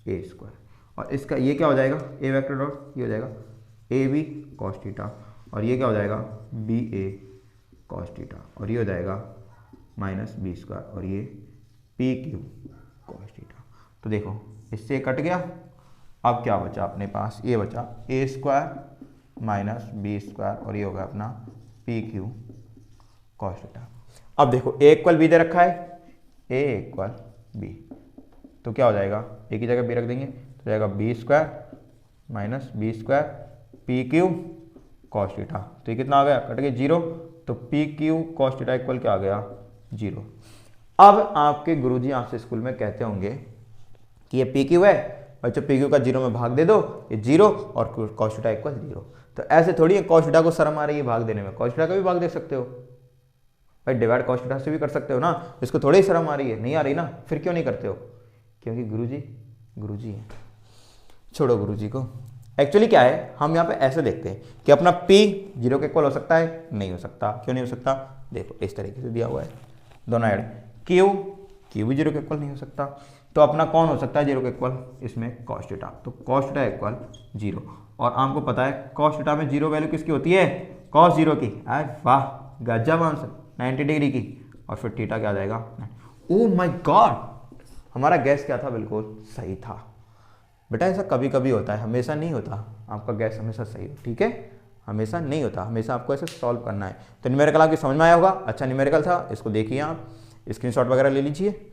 ए स्क्वायर, और इसका ये क्या हो जाएगा, ए वेक्टर डॉट ये हो जाएगा ए बी कॉस थीटा, और ये क्या हो जाएगा बी ए कॉस थीटा, और ये हो जाएगा माइनस बी स्क्वायर, और ये पी क्यू कॉस थीटा। तो देखो इससे कट गया, अब क्या बचा अपने पास, ये बचा ए स्क्वायर माइनस बी स्क्वायर, और ये होगा अपना पी क्यू कॉस थीटा। अब देखो ए इक्वल बी दे रखा है, ए इक्वल बी, तो क्या हो जाएगा, एक ही जगह बी रख देंगे तो जाएगा B square minus B square P Q cos theta. तो ये कितना आ गया, कट गया 0, तो P Q cos theta equal क्या आ गया 0। अब आपके गुरुजी आपसे स्कूल में कहते होंगे कि ये पी क्यू है, बच्चों पी क्यू का 0 में भाग दे दो, ये 0 और कॉस थीटा इक्वल 0। तो ऐसे थोड़ी है कॉस थीटा को शर्म आ रही है भाग देने में, कॉस थीटा का भी भाग दे सकते हो भाई, डिवाइड कॉस थीटा से भी कर सकते हो ना, इसको थोड़ी ही शर्म आ रही है, नहीं आ रही ना, फिर क्यों नहीं करते हो, क्योंकि गुरुजी है। छोड़ो गुरुजी को। एक्चुअली क्या है, हम यहाँ पे ऐसे देखते हैं कि अपना P 0 के इक्वल हो सकता है, नहीं हो सकता। क्यों नहीं हो सकता, देखो इस तरीके से दिया हुआ है, दोनों ऐड, Q भी 0 के इक्वल नहीं हो सकता, तो अपना कौन हो सकता है 0 के इक्वल, इसमें कॉस थीटा, तो कॉस थीटा इक्वल 0। और आपको पता है कॉस थीटा में 0 वैल्यू किसकी होती है, कॉस 0 की। वाह गजब आंसर, 90 डिग्री की, और फिर थीटा क्या आ जाएगा, ओ माय गॉड, हमारा गैस क्या था, बिल्कुल सही था। बेटा ऐसा कभी कभी होता है, हमेशा नहीं होता, आपका गैस हमेशा सही हो, ठीक है, हमेशा नहीं होता, हमेशा आपको ऐसे सॉल्व करना है। तो न्यूमेरिकल आपकी समझ में आया होगा, अच्छा न्यूमेरिकल था, इसको देखिए आप, स्क्रीनशॉट वगैरह ले लीजिए।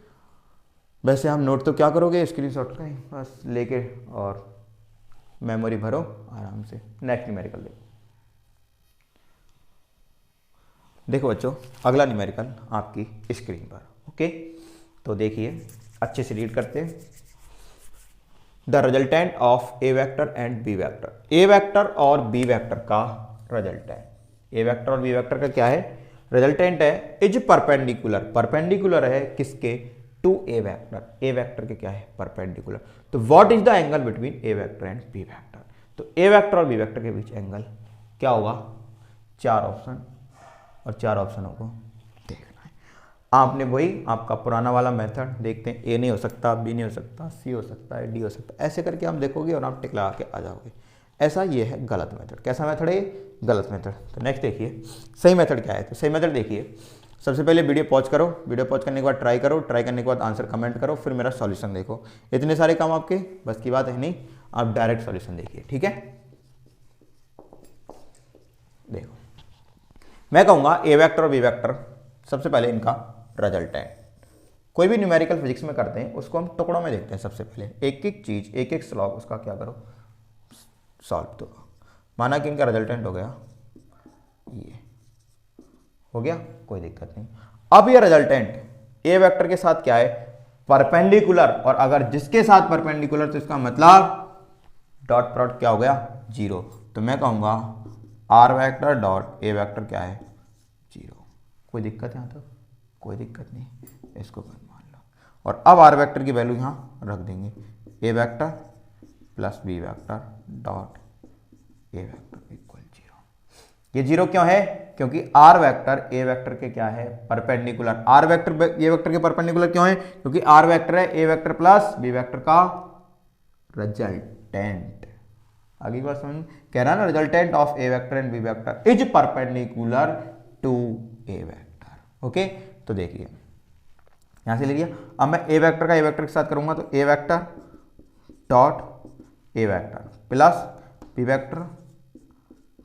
वैसे हम नोट तो क्या करोगे, स्क्रीनशॉट का ही बस लेके और मेमोरी भरो आराम से। नेक्स्ट न्यूमेरिकल देखो बच्चों, अगला न्यूमेरिकल आपकी स्क्रीन पर, ओके। तो देखिए अच्छे से रीड करते हैं। The resultant of A vector and B vector. A vector और बी वेक्टर का रिजल्टेंट, ए वेक्टर और बी वेक्टर का क्या है, रिजल्टेंट है, इज परपेंडिकुलर, परपेंडिकुलर है किसके, to A vector, A vector के क्या है, परपेंडिकुलर। तो what is the angle between A vector and B vector, तो ए वेक्टर और बी वेक्टर के बीच एंगल क्या होगा, 4 ऑप्शन, और 4 ऑप्शनों को देखना है आपने। वही आपका पुराना वाला मेथड देखते हैं, ए नहीं हो सकता, बी नहीं हो सकता, सी हो सकता है, डी हो सकता है, ऐसे करके हम देखोगे और आप टिक लगा के आ जाओगे। ऐसा ये है गलत मेथड। कैसा मेथड है, गलत मेथड। तो नेक्स्ट देखिए सही मेथड क्या है। तो सही मेथड देखिए, सबसे पहले वीडियो पॉज करो, वीडियो पॉज करने के बाद ट्राई करो, ट्राई करने के बाद आंसर कमेंट करो, फिर मेरा सॉल्यूशन देखो। इतने सारे काम आपके बस की बात है नहीं, आप डायरेक्ट सॉल्यूशन देखिए, ठीक है। देखो मैं कहूंगा ए वेक्टर और बी वेक्टर, सबसे पहले इनका रिजल्टेंट, कोई भी न्यूमेरिकल फिजिक्स में करते हैं उसको हम टुकड़ों में देखते हैं। सबसे पहले एक एक चीज, एक एक स्लॉग, उसका क्या करो, सॉल्व। तो माना कि इनका रिजल्टेंट हो गया, ये हो गया, कोई दिक्कत नहीं। अब ये रिजल्टेंट ए वेक्टर के साथ क्या है, परपेंडिकुलर, और अगर जिसके साथ परपेंडिकुलर तो इसका मतलब डॉट प्रोडक्ट क्या हो गया, 0। तो मैं कहूंगा R vector dot A vector क्या है, 0। कोई दिक्कत है यहाँ तक, कोई दिक्कत नहीं, इसको मान लो। और अब आर वेक्टर की वैल्यू यहाँ रख देंगे, A vector plus B vector dot A vector equal 0। ये 0 क्यों है, क्योंकि आर वेक्टर ए वेक्टर के क्या है, perpendicular. R vector A vector के परपेंडिकुलर क्यों है, क्योंकि आर वेक्टर है A vector plus B vector का रिजल्टेंट। आगे बात समझ, कह रहा है ना, resultant of A vector and B vector is perpendicular to A vector. Okay, तो देखिए यहां से ले लिया। अब मैं ए वेक्टर का ए वेक्टर के साथ करूंगा, तो A vector dot A vector plus B vector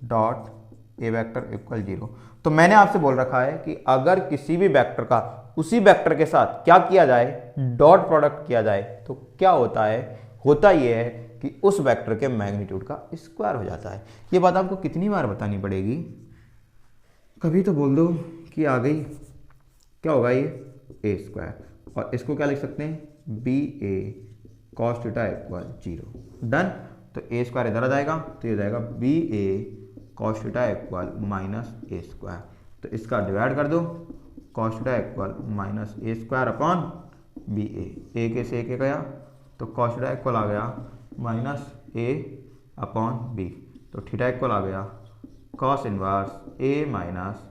dot A vector equal 0। तो मैंने आपसे बोल रखा है कि अगर किसी भी वेक्टर का उसी वेक्टर के साथ क्या किया जाए, डॉट प्रोडक्ट किया जाए, तो क्या होता है, होता यह है कि उस वेक्टर के मैग्नीट्यूड का स्क्वायर हो जाता है। ये बात आपको कितनी बार बतानी पड़ेगी, कभी तो बोल दो कि आ गई। क्या होगा ये, ए स्क्वायर, और इसको क्या लिख सकते हैं, बी ए कॉस थीटा इक्वल 0। डन। तो ए स्क्वायर इधर आ जाएगा, तो ये जाएगा बी ए कॉस थीटा इक्वल माइनस ए स्क्वायर। तो इसका डिवाइड कर दो, कॉस थीटा इक्वल माइनस ए स्क्वायर अपॉन बी ए के से ए गया, तो कॉस थीटा इक्वल आ गया माइनस ए अपॉन बी। तो थीटा इक्वल आ गया कॉस इनवर्स ए माइनस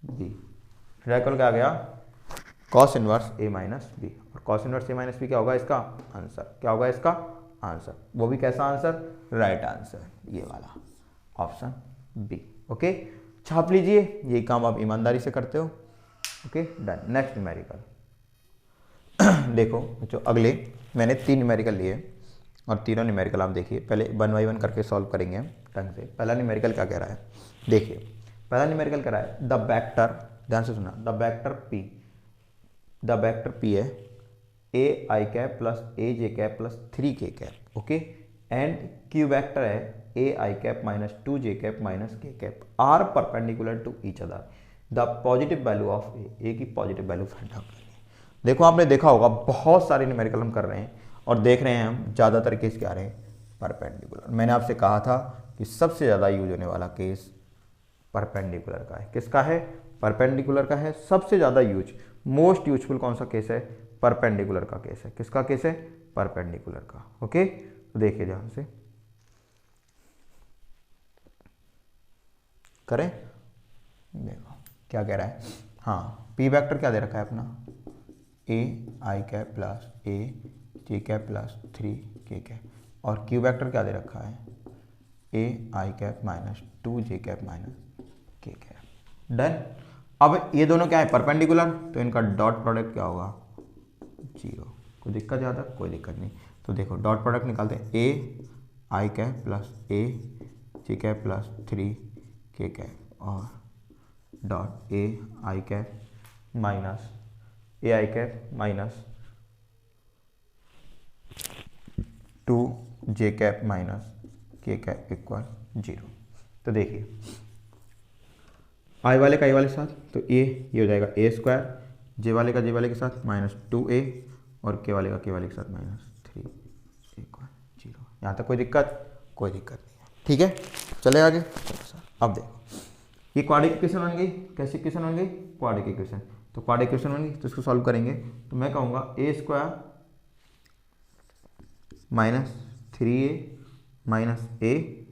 बी। थीटा इक्वल क्या आ गया, कॉस इनवर्स ए माइनस बी। और कॉस इनवर्स ए माइनस बी क्या होगा, इसका आंसर क्या होगा, इसका आंसर, वो भी कैसा आंसर, राइट आंसर, ये वाला ऑप्शन बी। ओके, छाप लीजिए, यही काम आप ईमानदारी से करते हो। Okay done. नेक्स्ट न्यूमेरिकल देखो जो अगले मैंने 3 न्यूमेरिकल लिए और तीनों न्यूमेरिकल आप देखिए, पहले 1 बाई 1 करके सॉल्व करेंगे हम ढंग से। पहला न्यूमेरिकल क्या कह रहा है, देखिए पहला न्यूमेरिकल कह रहा है, द वेक्टर, ध्यान से सुना, द वेक्टर पी है A I cap plus A J cap plus 3 K cap, okay, and Q vector है A I cap minus 2 J cap minus K cap are perpendicular to each other. The positive value of A की positive value find out करनी है। देखो आपने देखा होगा बहुत सारे न्यूमेरिकल हम कर रहे हैं और देख रहे हैं हम ज़्यादातर केस क्या आ रहे हैं, परपेंडिकुलर। मैंने आपसे कहा था कि सबसे ज़्यादा यूज होने वाला केस परपेंडिकुलर का है। किसका है, परपेंडिकुलर का है। सबसे ज़्यादा यूज, मोस्ट यूजफुल कौन सा केस है, परपेंडिकुलर का केस है। किसका केस है, परपेंडिकुलर का। ओके, तो देखिए ध्यान से करें। देखो क्या कह रहा है, हाँ पी वेक्टर क्या दे रखा है अपना, ए I cap plus A J cap plus 3 K cap, और क्यू वेक्टर क्या दे रखा है, A I cap minus 2 J cap minus K cap. Done. अब ये दोनों क्या है, परपेंडिकुलर, तो इनका डॉट प्रोडक्ट क्या होगा, 0। कोई दिक्कत ज़्यादा, कोई दिक्कत नहीं। तो देखो डॉट प्रोडक्ट निकालते हैं, ए I cap plus A J cap plus 3 K cap और dot A I cap minus A I cap minus 2 J cap minus K cap equal 0। तो देखिए आई वाले का आई वाले के साथ, तो ये हो जाएगा ए स्क्वायर, जे वाले का जे वाले के साथ माइनस 2a और के वाले का के वाले के साथ माइनस 3 इक्वल 0। यहाँ तक कोई दिक्कत नहीं है, ठीक है। चले आगे। अब देखो ये क्वाड्रिक इक्वेशन बन गई। कैसी इक्वेशन बन गई? Quadric equation. तो क्वाड्रिक इक्वेशन बन गई तो इसको सॉल्व करेंगे तो मैं कहूँगा ए स्क्वायर माइनस 3a माइनस ए,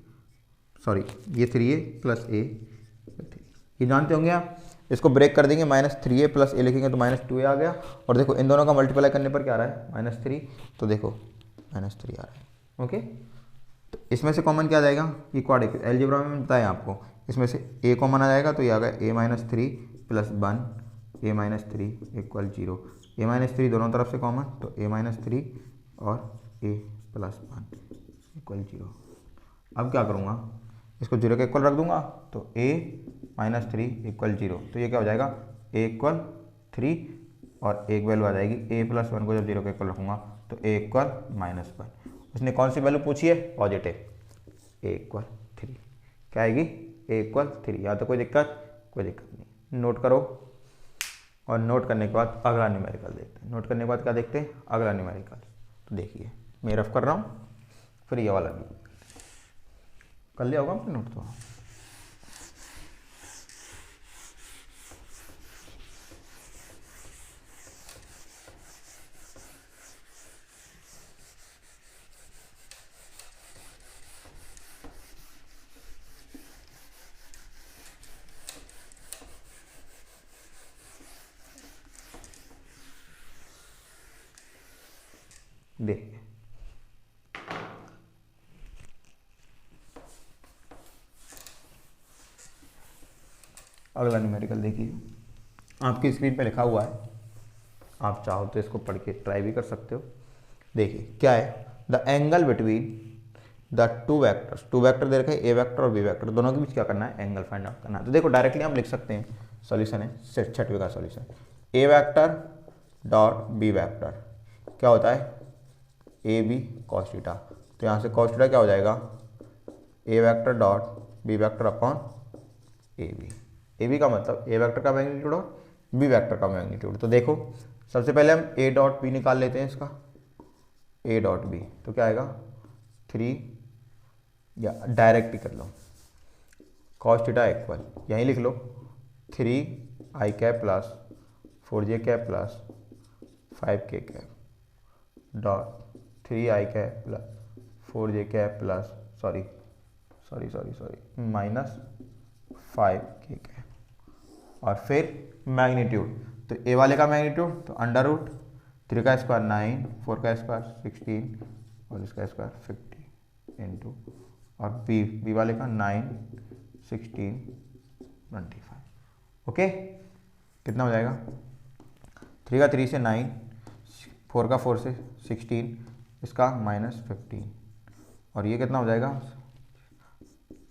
सॉरी ये 3a प्लस ए, ये जानते होंगे आप। इसको ब्रेक कर देंगे, -3a प्लस ए लिखेंगे तो -2a आ गया। और देखो इन दोनों का मल्टीप्लाई करने पर क्या आ रहा है? -3। तो देखो -3 आ रहा है। ओके, तो इसमें से कॉमन क्या आ जाएगा? ये क्वाड्रिक अलजेब्रा में बताया आपको, इसमें से a कॉमन आ जाएगा तो ये आ गया a-3 plus 1 a-3 equal 0। a-3 दोनों तरफ से कॉमन तो a-3 और a प्लस 1 इक्वल 0। अब क्या करूँगा? इसको 0 के इक्वल रख दूंगा तो a-3 इक्वल 0। तो ये क्या हो जाएगा? a इक्वल 3 और एक वैल्यू आ जाएगी a प्लस 1 को जब 0 के इक्वल रखूँगा तो a इक्वल -1। उसने कौन सी वैल्यू पूछी है? पॉजिटिव। a इक्वल 3 क्या आएगी? a equal 3। यहाँ तो कोई दिक्कत नहीं। नोट करो और नोट करने के बाद अगला न्यूमेरिकल देखते हैं। नोट करने के बाद क्या देखते हैं? अगला न्यूमेरिकल। तो देखिए मैं रफ कर रहा हूँ, फिर ये वाला भी कर लिया होगा आपने नोट तो। देखिए अगला न्यूमेरिकल देखिए, आपकी स्क्रीन पे लिखा हुआ है, आप चाहो तो इसको पढ़ के ट्राई भी कर सकते हो। देखिए क्या है? The angle between the two vector दे रखे हैं, ए वेक्टर और बी वेक्टर, दोनों के बीच क्या करना है? एंगल फाइंड आउट करना है। तो देखो डायरेक्टली हम लिख सकते हैं, सॉल्यूशन है 6वें का solution. A vector dot B vector क्या होता है? A B cos theta. तो यहाँ से कॉस थीटा क्या हो जाएगा? A vector dot B vector upon A B. A B का मतलब ए वेक्टर का मैग्नीट्यूड और बी वेक्टर का मैग्नीट्यूड। तो देखो सबसे पहले हम ए डॉट बी निकाल लेते हैं इसका, ए डॉट बी तो क्या आएगा? 3, या डायरेक्ट ही कर लो, कॉस थीटा इक्वल यहीं लिख लो 3i cap plus 4j cap plus 5k cap dot 3i cap plus 4j cap plus sorry minus 5k cap, और फिर मैग्नीट्यूड। तो ए वाले का मैग्नीट्यूड तो अंडर रूट 3 का स्क्वायर 9, 4 का स्क्वायर 16 और इसका स्क्वायर 50 इंटू, और बी वाले का 9, 16, 25। ओके, कितना हो जाएगा? 3 का 3 से 9, 4 का 4 से 16, इसका -15, और ये कितना हो जाएगा?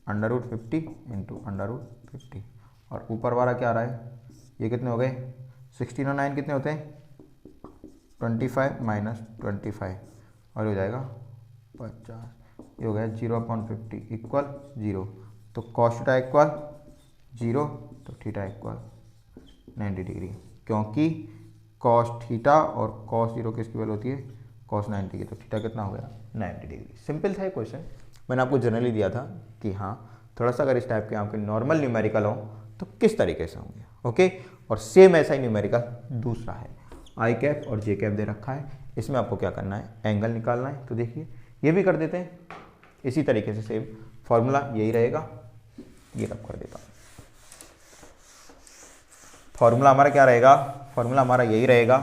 √50 इंटू √50, और ऊपर वाला क्या आ रहा है? ये कितने हो गए? 16 और 9 कितने होते हैं? 25 माइनस 25, और हो जाएगा 50। ये हो गया 0/50 इक्वल 0। तो कॉस थीटा इक्वल 0 तो थीटा इक्वल 90 डिग्री, क्योंकि कॉस थीटा और कॉस 0 किसकी वैल्यू होती है? कॉस 90 की। तो थीटा कितना हो गया? 90 डिग्री। सिंपल था ये क्वेश्चन, मैंने आपको जनरली दिया था कि हाँ थोड़ा सा अगर इस टाइप के आपके नॉर्मल न्यूमेरिकल हो तो किस तरीके से होंगे। ओके, और सेम ऐसा ही न्यूमेरिकल दूसरा है, आई कैप और जे कैप दे रखा है, इसमें आपको क्या करना है? एंगल निकालना है। तो देखिए ये भी कर देते हैं इसी तरीके से, सेम फॉर्मूला यही रहेगा, ये रब कर देता हूँ। फॉर्मूला हमारा क्या रहेगा? फॉर्मूला हमारा यही रहेगा,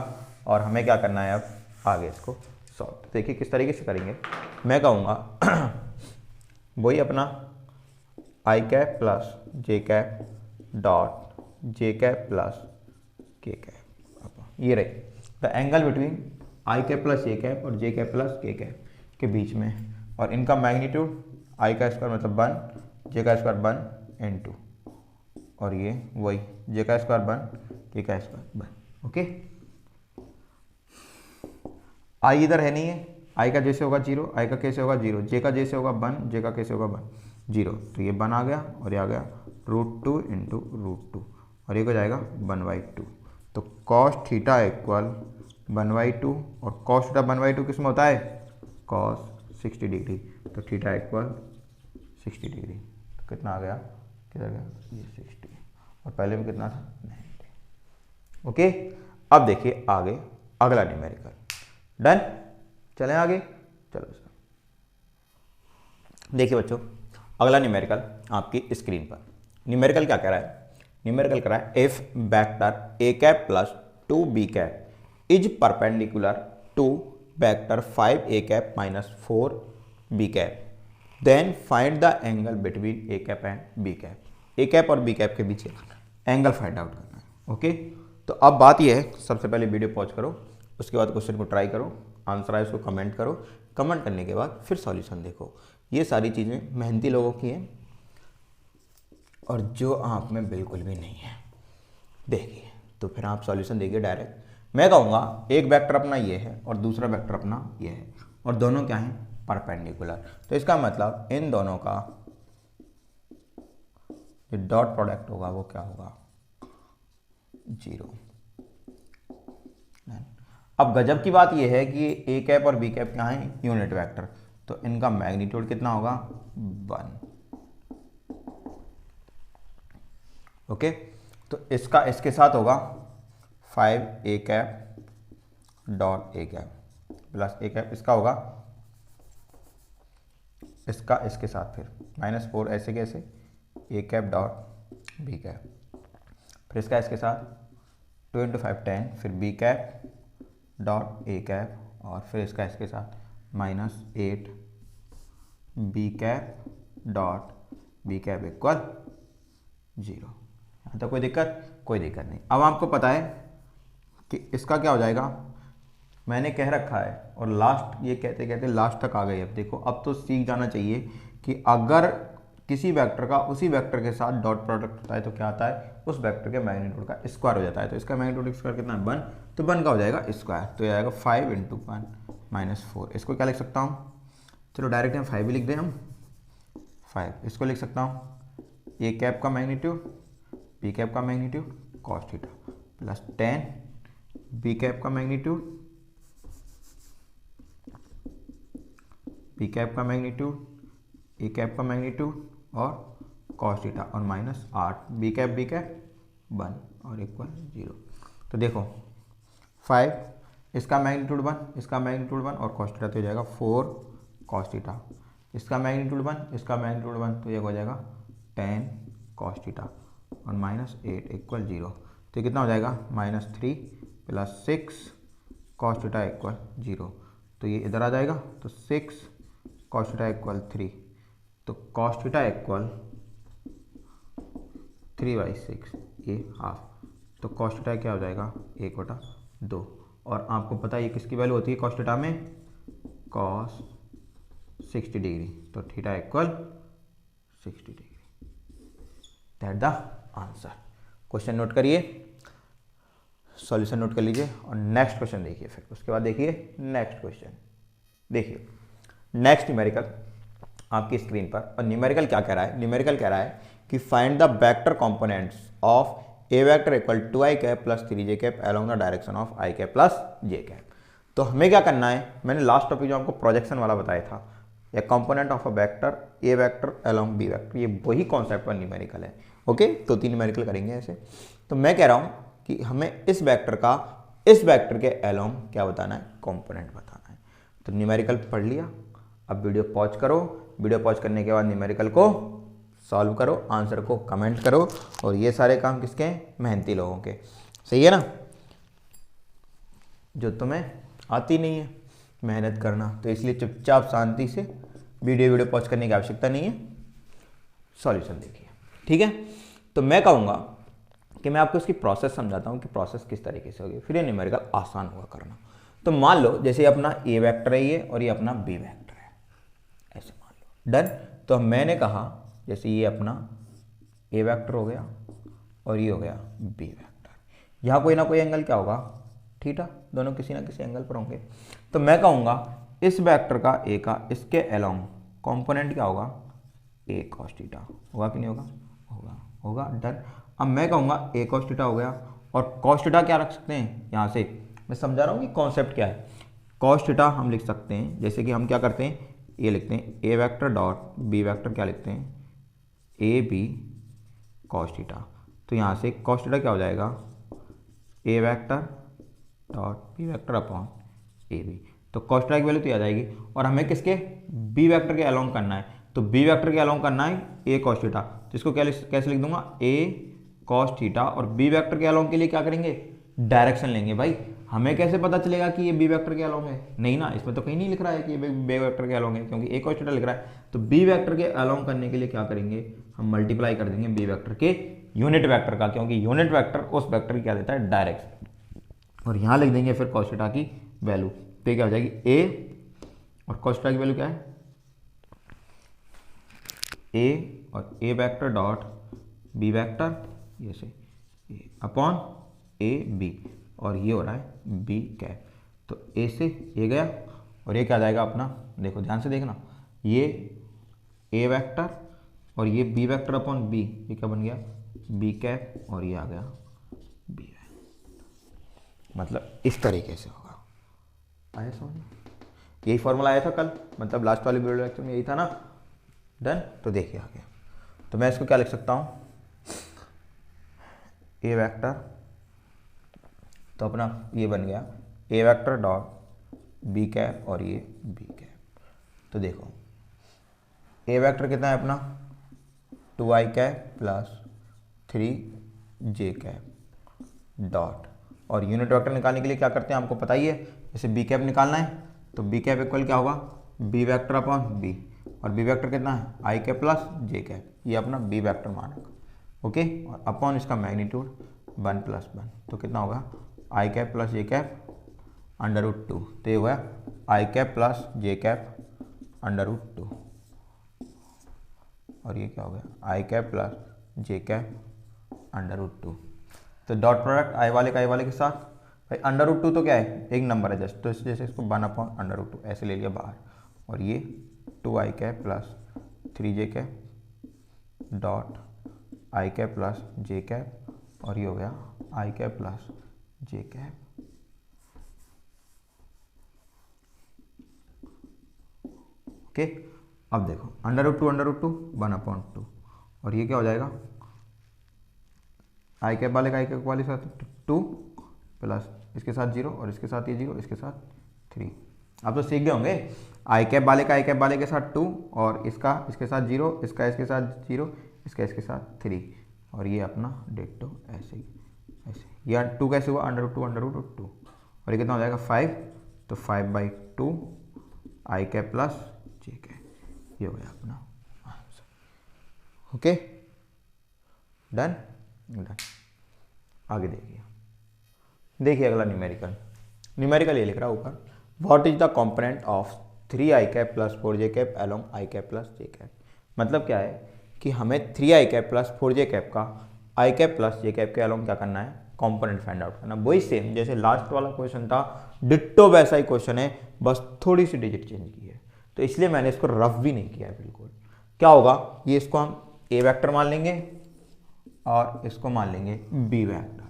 और हमें क्या करना है अब आगे इसको सॉल्व। देखिए किस तरीके से करेंगे। मैं कहूँगा वही अपना I cap plus J cap dot J cap plus K cap, ये रहे the angle between I cap plus J cap और J cap plus K cap के बीच में, और इनका मैग्नीट्यूड आई का स्क्वायर मतलब 1, जे का स्क्वायर 1 इंटू, और ये वही जे का स्क्वायर 1, के का स्क्वायर 1। ओके, आई इधर है नहीं है, आई का जैसे होगा 0, आई का कैसे होगा 0, जे का जैसे होगा 1, जे का कैसे होगा 1, 0। तो ये 1 आ गया, और ये आ गया √2 इंटू √2, और ये हो जाएगा 1/2। तो कॉस थीटा इक्वल 1/2, और कॉस थीटा 1/2 किस में होता है? कॉस 60 डिग्री, तो थीटा इक्वल 60 डिग्री। तो कितना आ गया, किधर गया ये 60, और पहले में कितना था 90। ओके, अब देखिए आगे अगला न्यूमेरिकल। डन, चलें आगे, चलो सर। देखिए बच्चों, अगला न्यूमेरिकल आपकी स्क्रीन पर। न्यूमेरिकल क्या कह रहा है, न्यूमेरिकल कह रहा है if vector A cap plus 2b cap is perpendicular to vector 5a cap minus 4b cap then find the angle between A cap and B cap. A cap और B cap के बीच angle find out करना है। Okay, तो अब बात यह है, सबसे पहले वीडियो पॉज करो, उसके बाद क्वेश्चन को ट्राई करो, आंसर आए उसको कमेंट करो, कमेंट करने के बाद फिर सॉल्यूशन देखो। ये सारी चीज़ें मेहनती लोगों की हैं और जो आप में बिल्कुल भी नहीं है। देखिए, तो फिर आप सॉल्यूशन देखिए डायरेक्ट। मैं कहूँगा एक वेक्टर अपना ये है और दूसरा वेक्टर अपना ये है, और दोनों क्या हैं, परपेंडिकुलर। तो इसका मतलब इन दोनों का जो डॉट प्रोडक्ट होगा वो क्या होगा, 0। अब गजब की बात यह है कि ए कैप और बी कैप क्या है, यूनिट वेक्टर, तो इनका मैग्नीट्यूड कितना होगा, 1। ओके, तो इसका इसके साथ होगा 5a cap dot A cap plus A cap, इसका होगा इसका इसके साथ फिर -4 ऐसे कैसे A cap dot B cap, फिर इसका इसके साथ 2 × 5 10, फिर B cap dot A cap, और फिर इसका इसके साथ -8 B cap dot B cap equal 0। यहाँ तक कोई दिक्कत नहीं। अब आपको पता है कि इसका क्या हो जाएगा, मैंने कह रखा है और लास्ट ये कहते कहते लास्ट तक आ गए। अब देखो, अब तो सीख जाना चाहिए कि अगर किसी वेक्टर का उसी वेक्टर के साथ डॉट प्रोडक्ट होता है तो क्या आता है, उस वेक्टर के मैग्नीट्यूड का स्क्वायर हो जाता है। तो इसका मैग्नीट्यूड स्क्वायर कितना है, 1, तो 1 का हो जाएगा स्क्वायर, तो ये आएगा 5 × 1 -4। इसको क्या लिख सकता हूँ, चलो डायरेक्ट हम 5 भी लिख दें, हम 5 इसको लिख सकता हूँ ए कैप का मैग्नीट्यूड बी कैप का magnitude cos theta plus 10 B cap का मैग्नीट्यूड बी कैप का मैग्नीट्यूड ए कैप का मैग्नीट्यूड और कॉस थीटा, और -8 बी कैप 1 और इक्वल 0। तो देखो 5 इसका मैग्नीट्यूड 1, इसका मैग्नीट्यूड 1 और कॉस थीटा, तो हो जाएगा 4 कॉस थीटा, इसका मैग्नीट्यूड 1, इसका मैग्नीट्यूड 1, तो ये हो जाएगा 10 कॉस थीटा और -8 इक्वल 0। तो कितना हो जाएगा, -3 + 6 कॉस थीटा इक्वल 0। तो ये इधर आ जाएगा, तो 6 कॉस थीटा इक्वल 3, तो कॉस थीटा इक्वल 3/6, ये हाफ, तो कॉस थीटा क्या हो जाएगा, 1/2। और आपको पता है ये किसकी वैल्यू होती है कॉस थीटा में, कॉस 60 डिग्री, तो theta equal 60 degree. That the answer. Question note करिए, सॉल्यूशन नोट कर लीजिए और नेक्स्ट क्वेश्चन देखिए। फिर उसके बाद देखिए नेक्स्ट क्वेश्चन। देखिए नेक्स्ट न्यूमेरिकल आपकी स्क्रीन पर, और न्यूमेरिकल क्या कह रहा है, न्यूमेरिकल कह रहा है कि find the vector components of A vector equal 2i cap plus 3j cap along the direction of i cap plus j cap. तो हमें क्या करना है, मैंने लास्ट टॉपिक जो आपको प्रोजेक्शन वाला बताया था, या component of a vector A vector along B vector, ये वही कॉन्सेप्ट पर न्यूमेरिकल है। ओके, तो 3 न्यूमेरिकल करेंगे ऐसे। तो मैं कह रहा हूँ कि हमें इस वेक्टर का इस वेक्टर के अलोंग क्या बताना है, कंपोनेंट बताना है। तो न्यूमेरिकल पढ़ लिया, अब वीडियो पॉज करो, वीडियो पॉज करने के बाद न्यूमेरिकल को सॉल्व करो, आंसर को कमेंट करो, और ये सारे काम किसके हैं, मेहनती लोगों के। सही है ना, जो तुम्हें आती नहीं है मेहनत करना, तो इसलिए चुपचाप शांति से वीडियो पॉज करने की आवश्यकता नहीं है, सॉल्यूशन देखिए। ठीक है, तो मैं कहूँगा कि मैं आपको इसकी प्रोसेस समझाता हूँ कि प्रोसेस किस तरीके से होगी, फिर ये न्यूमेरिकल आसान होगा करना। तो मान लो जैसे अपना ए वेक्टर है ये, और ये अपना बी वेक्टर है, ऐसे मान लो। डन। तो मैंने कहा जैसे ये अपना ए वेक्टर हो गया और ये हो गया बी वेक्टर, यहाँ कोई ना कोई एंगल क्या होगा, थीटा, दोनों किसी ना किसी एंगल पर होंगे। तो मैं कहूँगा इस वेक्टर का ए का इसके अलोंग कंपोनेंट क्या होगा, ए कॉस थीटा, होगा कि नहीं होगा, होगा। डन। अब मैं कहूँगा ए कॉस थीटा हो गया, और कॉस थीटा क्या रख सकते हैं यहाँ से, मैं समझा रहा हूँ कि कॉन्सेप्ट क्या है। कॉस थीटा हम लिख सकते हैं, जैसे कि हम क्या करते हैं, ये लिखते हैं A vector dot B vector, क्या लिखते हैं, ए बी कॉस थीटा। तो यहाँ से कॉस थीटा क्या हो जाएगा, A vector dot B vector upon A B. तो कॉस थीटा की वैल्यू तो आ जाएगी, और हमें किसके, बी वेक्टर के अलोंग करना है, तो बी वेक्टर के अलोंग करना है ए कॉस थीटा। तो इसको कैसे लिख दूंगा, ए कॉस थीटा, और बी वेक्टर के अलोंग के लिए क्या करेंगे, डायरेक्शन लेंगे। भाई हमें कैसे पता चलेगा कि ये बी वेक्टर के अलोंग है, नहीं ना, इसमें तो कहीं नहीं लिख रहा है कि ये बी वेक्टर के अलोंग है, क्योंकि ए कॉस थीटा लिख रहा है। तो बी वेक्टर के अलोंग करने के लिए क्या करेंगे, हम मल्टीप्लाई कर देंगे बी वेक्टर के यूनिट वेक्टर का, क्योंकि यूनिट वेक्टर उस वेक्टर की क्या देता है, डायरेक्शन। और यहाँ लिख देंगे फिर कॉस थीटा की वैल्यू, तो ये क्या हो जाएगी, ए और कॉस थीटा की वैल्यू क्या है, ए और ए वेक्टर डॉट बी वेक्टर, ये से ए अपॉन ए बी, और ये हो रहा है बी कैप। तो ए से ये गया, और ये क्या आ जाएगा अपना, देखो ध्यान से देखना, ये ए वेक्टर और ये बी वेक्टर अपॉन बी, ये क्या बन गया, बी कैप, और ये आ गया बी। मतलब इस तरीके से होगा। आया समझ, यही फॉर्मूला आया था कल, मतलब लास्ट वाले वीडियो लेक्चर में यही था ना। डन, तो देखिए आ गया। तो मैं इसको क्या लिख सकता हूँ, ए वेक्टर, तो अपना ये बन गया A vector dot B cap, और ये बी कैप। तो देखो ए वेक्टर कितना है अपना, 2i cap plus 3j cap dot, और यूनिट वेक्टर निकालने के लिए क्या करते हैं आपको पता ही है, जैसे बी कैप निकालना है तो बी कैप इक्वल क्या होगा, बी वेक्टर अपॉन बी, और बी वेक्टर कितना है, आई कैप प्लस जे कैप, ये अपना बी वेक्टर मानेगा। ओके, और अपॉन इसका मैग्नीट्यूड 1 + 1, तो कितना होगा, आई कैप प्लस जे कैप √2, तो ये हुआ आई कैप प्लस जे कैप √2, और ये क्या हो गया, आई कैप प्लस जे कैप √2। तो डॉट प्रोडक्ट आई वाले का आई वाले के साथ, भाई √2 तो क्या है, एक नंबर है जस्ट, तो इस जैसे इसको 1/√2 ऐसे ले लिया बाहर, और ये 2i cap plus 3j cap dot I cap plus J cap, और ये हो गया आई cap plus J cap. Okay, अब देखो √2 1/2, और ये क्या हो जाएगा, आई कैप वाले का आई कैप वाले साथ 2 प्लस इसके साथ 0, और इसके साथ ये 0, इसके साथ 3। आप तो सीख गए होंगे, आई कैप वाले का आई कैप वाले के साथ 2, और इसका इसके साथ 0, इसका इसके साथ 0, इसका इसके साथ 3, और ये अपना डिट्टो ऐसे ही ऐसे। यह 2 कैसे हुआ, √2, और ये कितना हो जाएगा 5, तो 5/2 आई कैप प्लस जे कैप, ये हो गया अपना आंसर। Okay, done. आगे देखिए अगला न्यूमेरिकल ये लिख रहा है ऊपर, what is the component of 3i cap plus 4j cap along I cap plus J cap. मतलब क्या है कि हमें 3i cap plus 4j cap का आई कैप प्लस जे कैप के अलोंग क्या करना है, कंपोनेंट फाइंड आउट करना। वही सेम जैसे लास्ट वाला क्वेश्चन था, डिट्टो वैसा ही क्वेश्चन है, बस थोड़ी सी डिजिट चेंज की है, तो इसलिए मैंने इसको रफ भी नहीं किया है बिल्कुल। क्या होगा, ये इसको हम ए वेक्टर मान लेंगे और इसको मान लेंगे बी वेक्टर,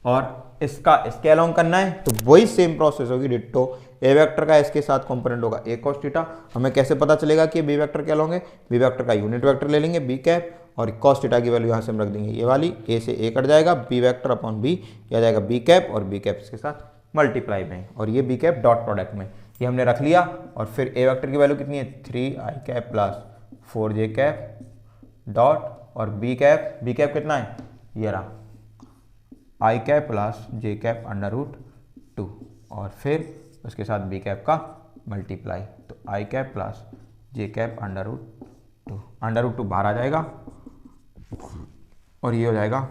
और इसका इसके अलोंग करना है, तो वही सेम प्रोसेस होगी डिट्टो। ए वेक्टर का इसके साथ कंपोनेंट होगा ए कॉस थीटा। हमें कैसे पता चलेगा कि बी वेक्टर के अलोंग है, बी वेक्टर का यूनिट वेक्टर ले लेंगे बी कैप, और कॉस थीटा की वैल्यू यहाँ से हम रख देंगे ये वाली, ए से ए कट जाएगा, बी वेक्टर अपॉन बी, ये आ जाएगा बी कैप, और बी कैप इसके साथ मल्टीप्लाई में, और ये बी कैप डॉट प्रोडक्ट में, ये हमने रख लिया। और फिर ए वेक्टर की वैल्यू कितनी है, 3i cap plus 4j cap dot, और बी कैप कितना है, ये रहा आई कैप प्लस जे कैप √2, और फिर उसके साथ बी कैप का मल्टीप्लाई, तो आई कैप प्लस जे कैप √2 बाहर आ जाएगा, और ये हो जाएगा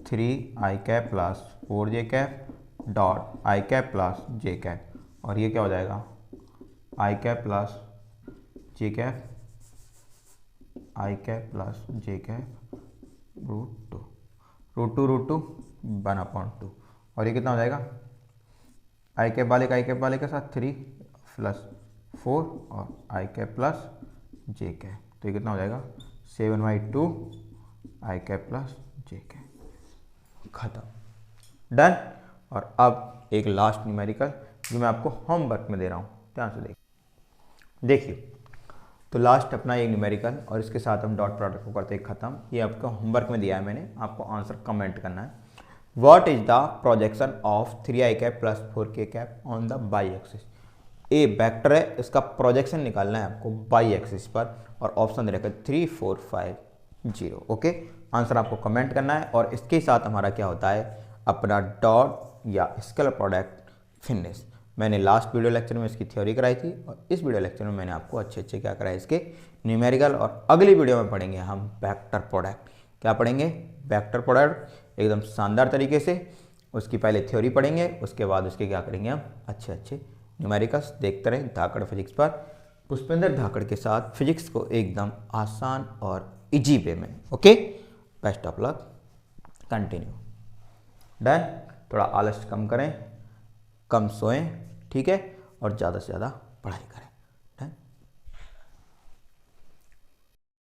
3i cap plus 4j cap dot I cap plus J cap, और ये क्या हो जाएगा, आई कैप प्लस जे कैप, आई कैप प्लस जे कैप √2 1/2, और ये कितना हो जाएगा, आई कैप वाले के साथ 3 + 4, और आई कैप प्लस जे कैप, तो ये कितना हो जाएगा 7/2 आई कैप प्लस जे कैप, खत्म, डन। और अब एक लास्ट न्यूमेरिकल जो मैं आपको होमवर्क में दे रहा हूँ, ध्यान से देखिए। तो लास्ट अपना एक न्यूमेरिकल और इसके साथ हम डॉट प्रोडक्ट को करते हैं ख़त्म। ये आपका होमवर्क में दिया है मैंने, आपको आंसर कमेंट करना है। What is the projection of 3i cap plus 4k cap on the by axis. A vector है, इसका प्रोजेक्शन निकालना है आपको बाई एक्सिस पर, और ऑप्शन दे रखा है 3 4 5 0। ओके, आंसर आपको कमेंट करना है। और इसके साथ हमारा क्या होता है, अपना डॉट या स्केलर प्रोडक्ट फिनिश। मैंने लास्ट वीडियो लेक्चर में इसकी थ्योरी कराई थी, और इस वीडियो लेक्चर में मैंने आपको अच्छे क्या कराया, इसके न्यूमेरिकल। और अगली वीडियो में पढ़ेंगे हम वेक्टर प्रोडक्ट। क्या पढ़ेंगे, वेक्टर प्रोडक्ट एकदम शानदार तरीके से। उसकी पहले थ्योरी पढ़ेंगे, उसके बाद उसके क्या करेंगे हम अच्छे न्यूमेरिकल्स। देखते रहें धाकड़ फिजिक्स पर, पुष्पेंद्र धाकड़ के साथ फिजिक्स को एकदम आसान और इजी वे में। Okay, best of luck, continue. Done. थोड़ा आलस कम करें, कम सोएं, ठीक है, और ज़्यादा से ज़्यादा पढ़ाई करें।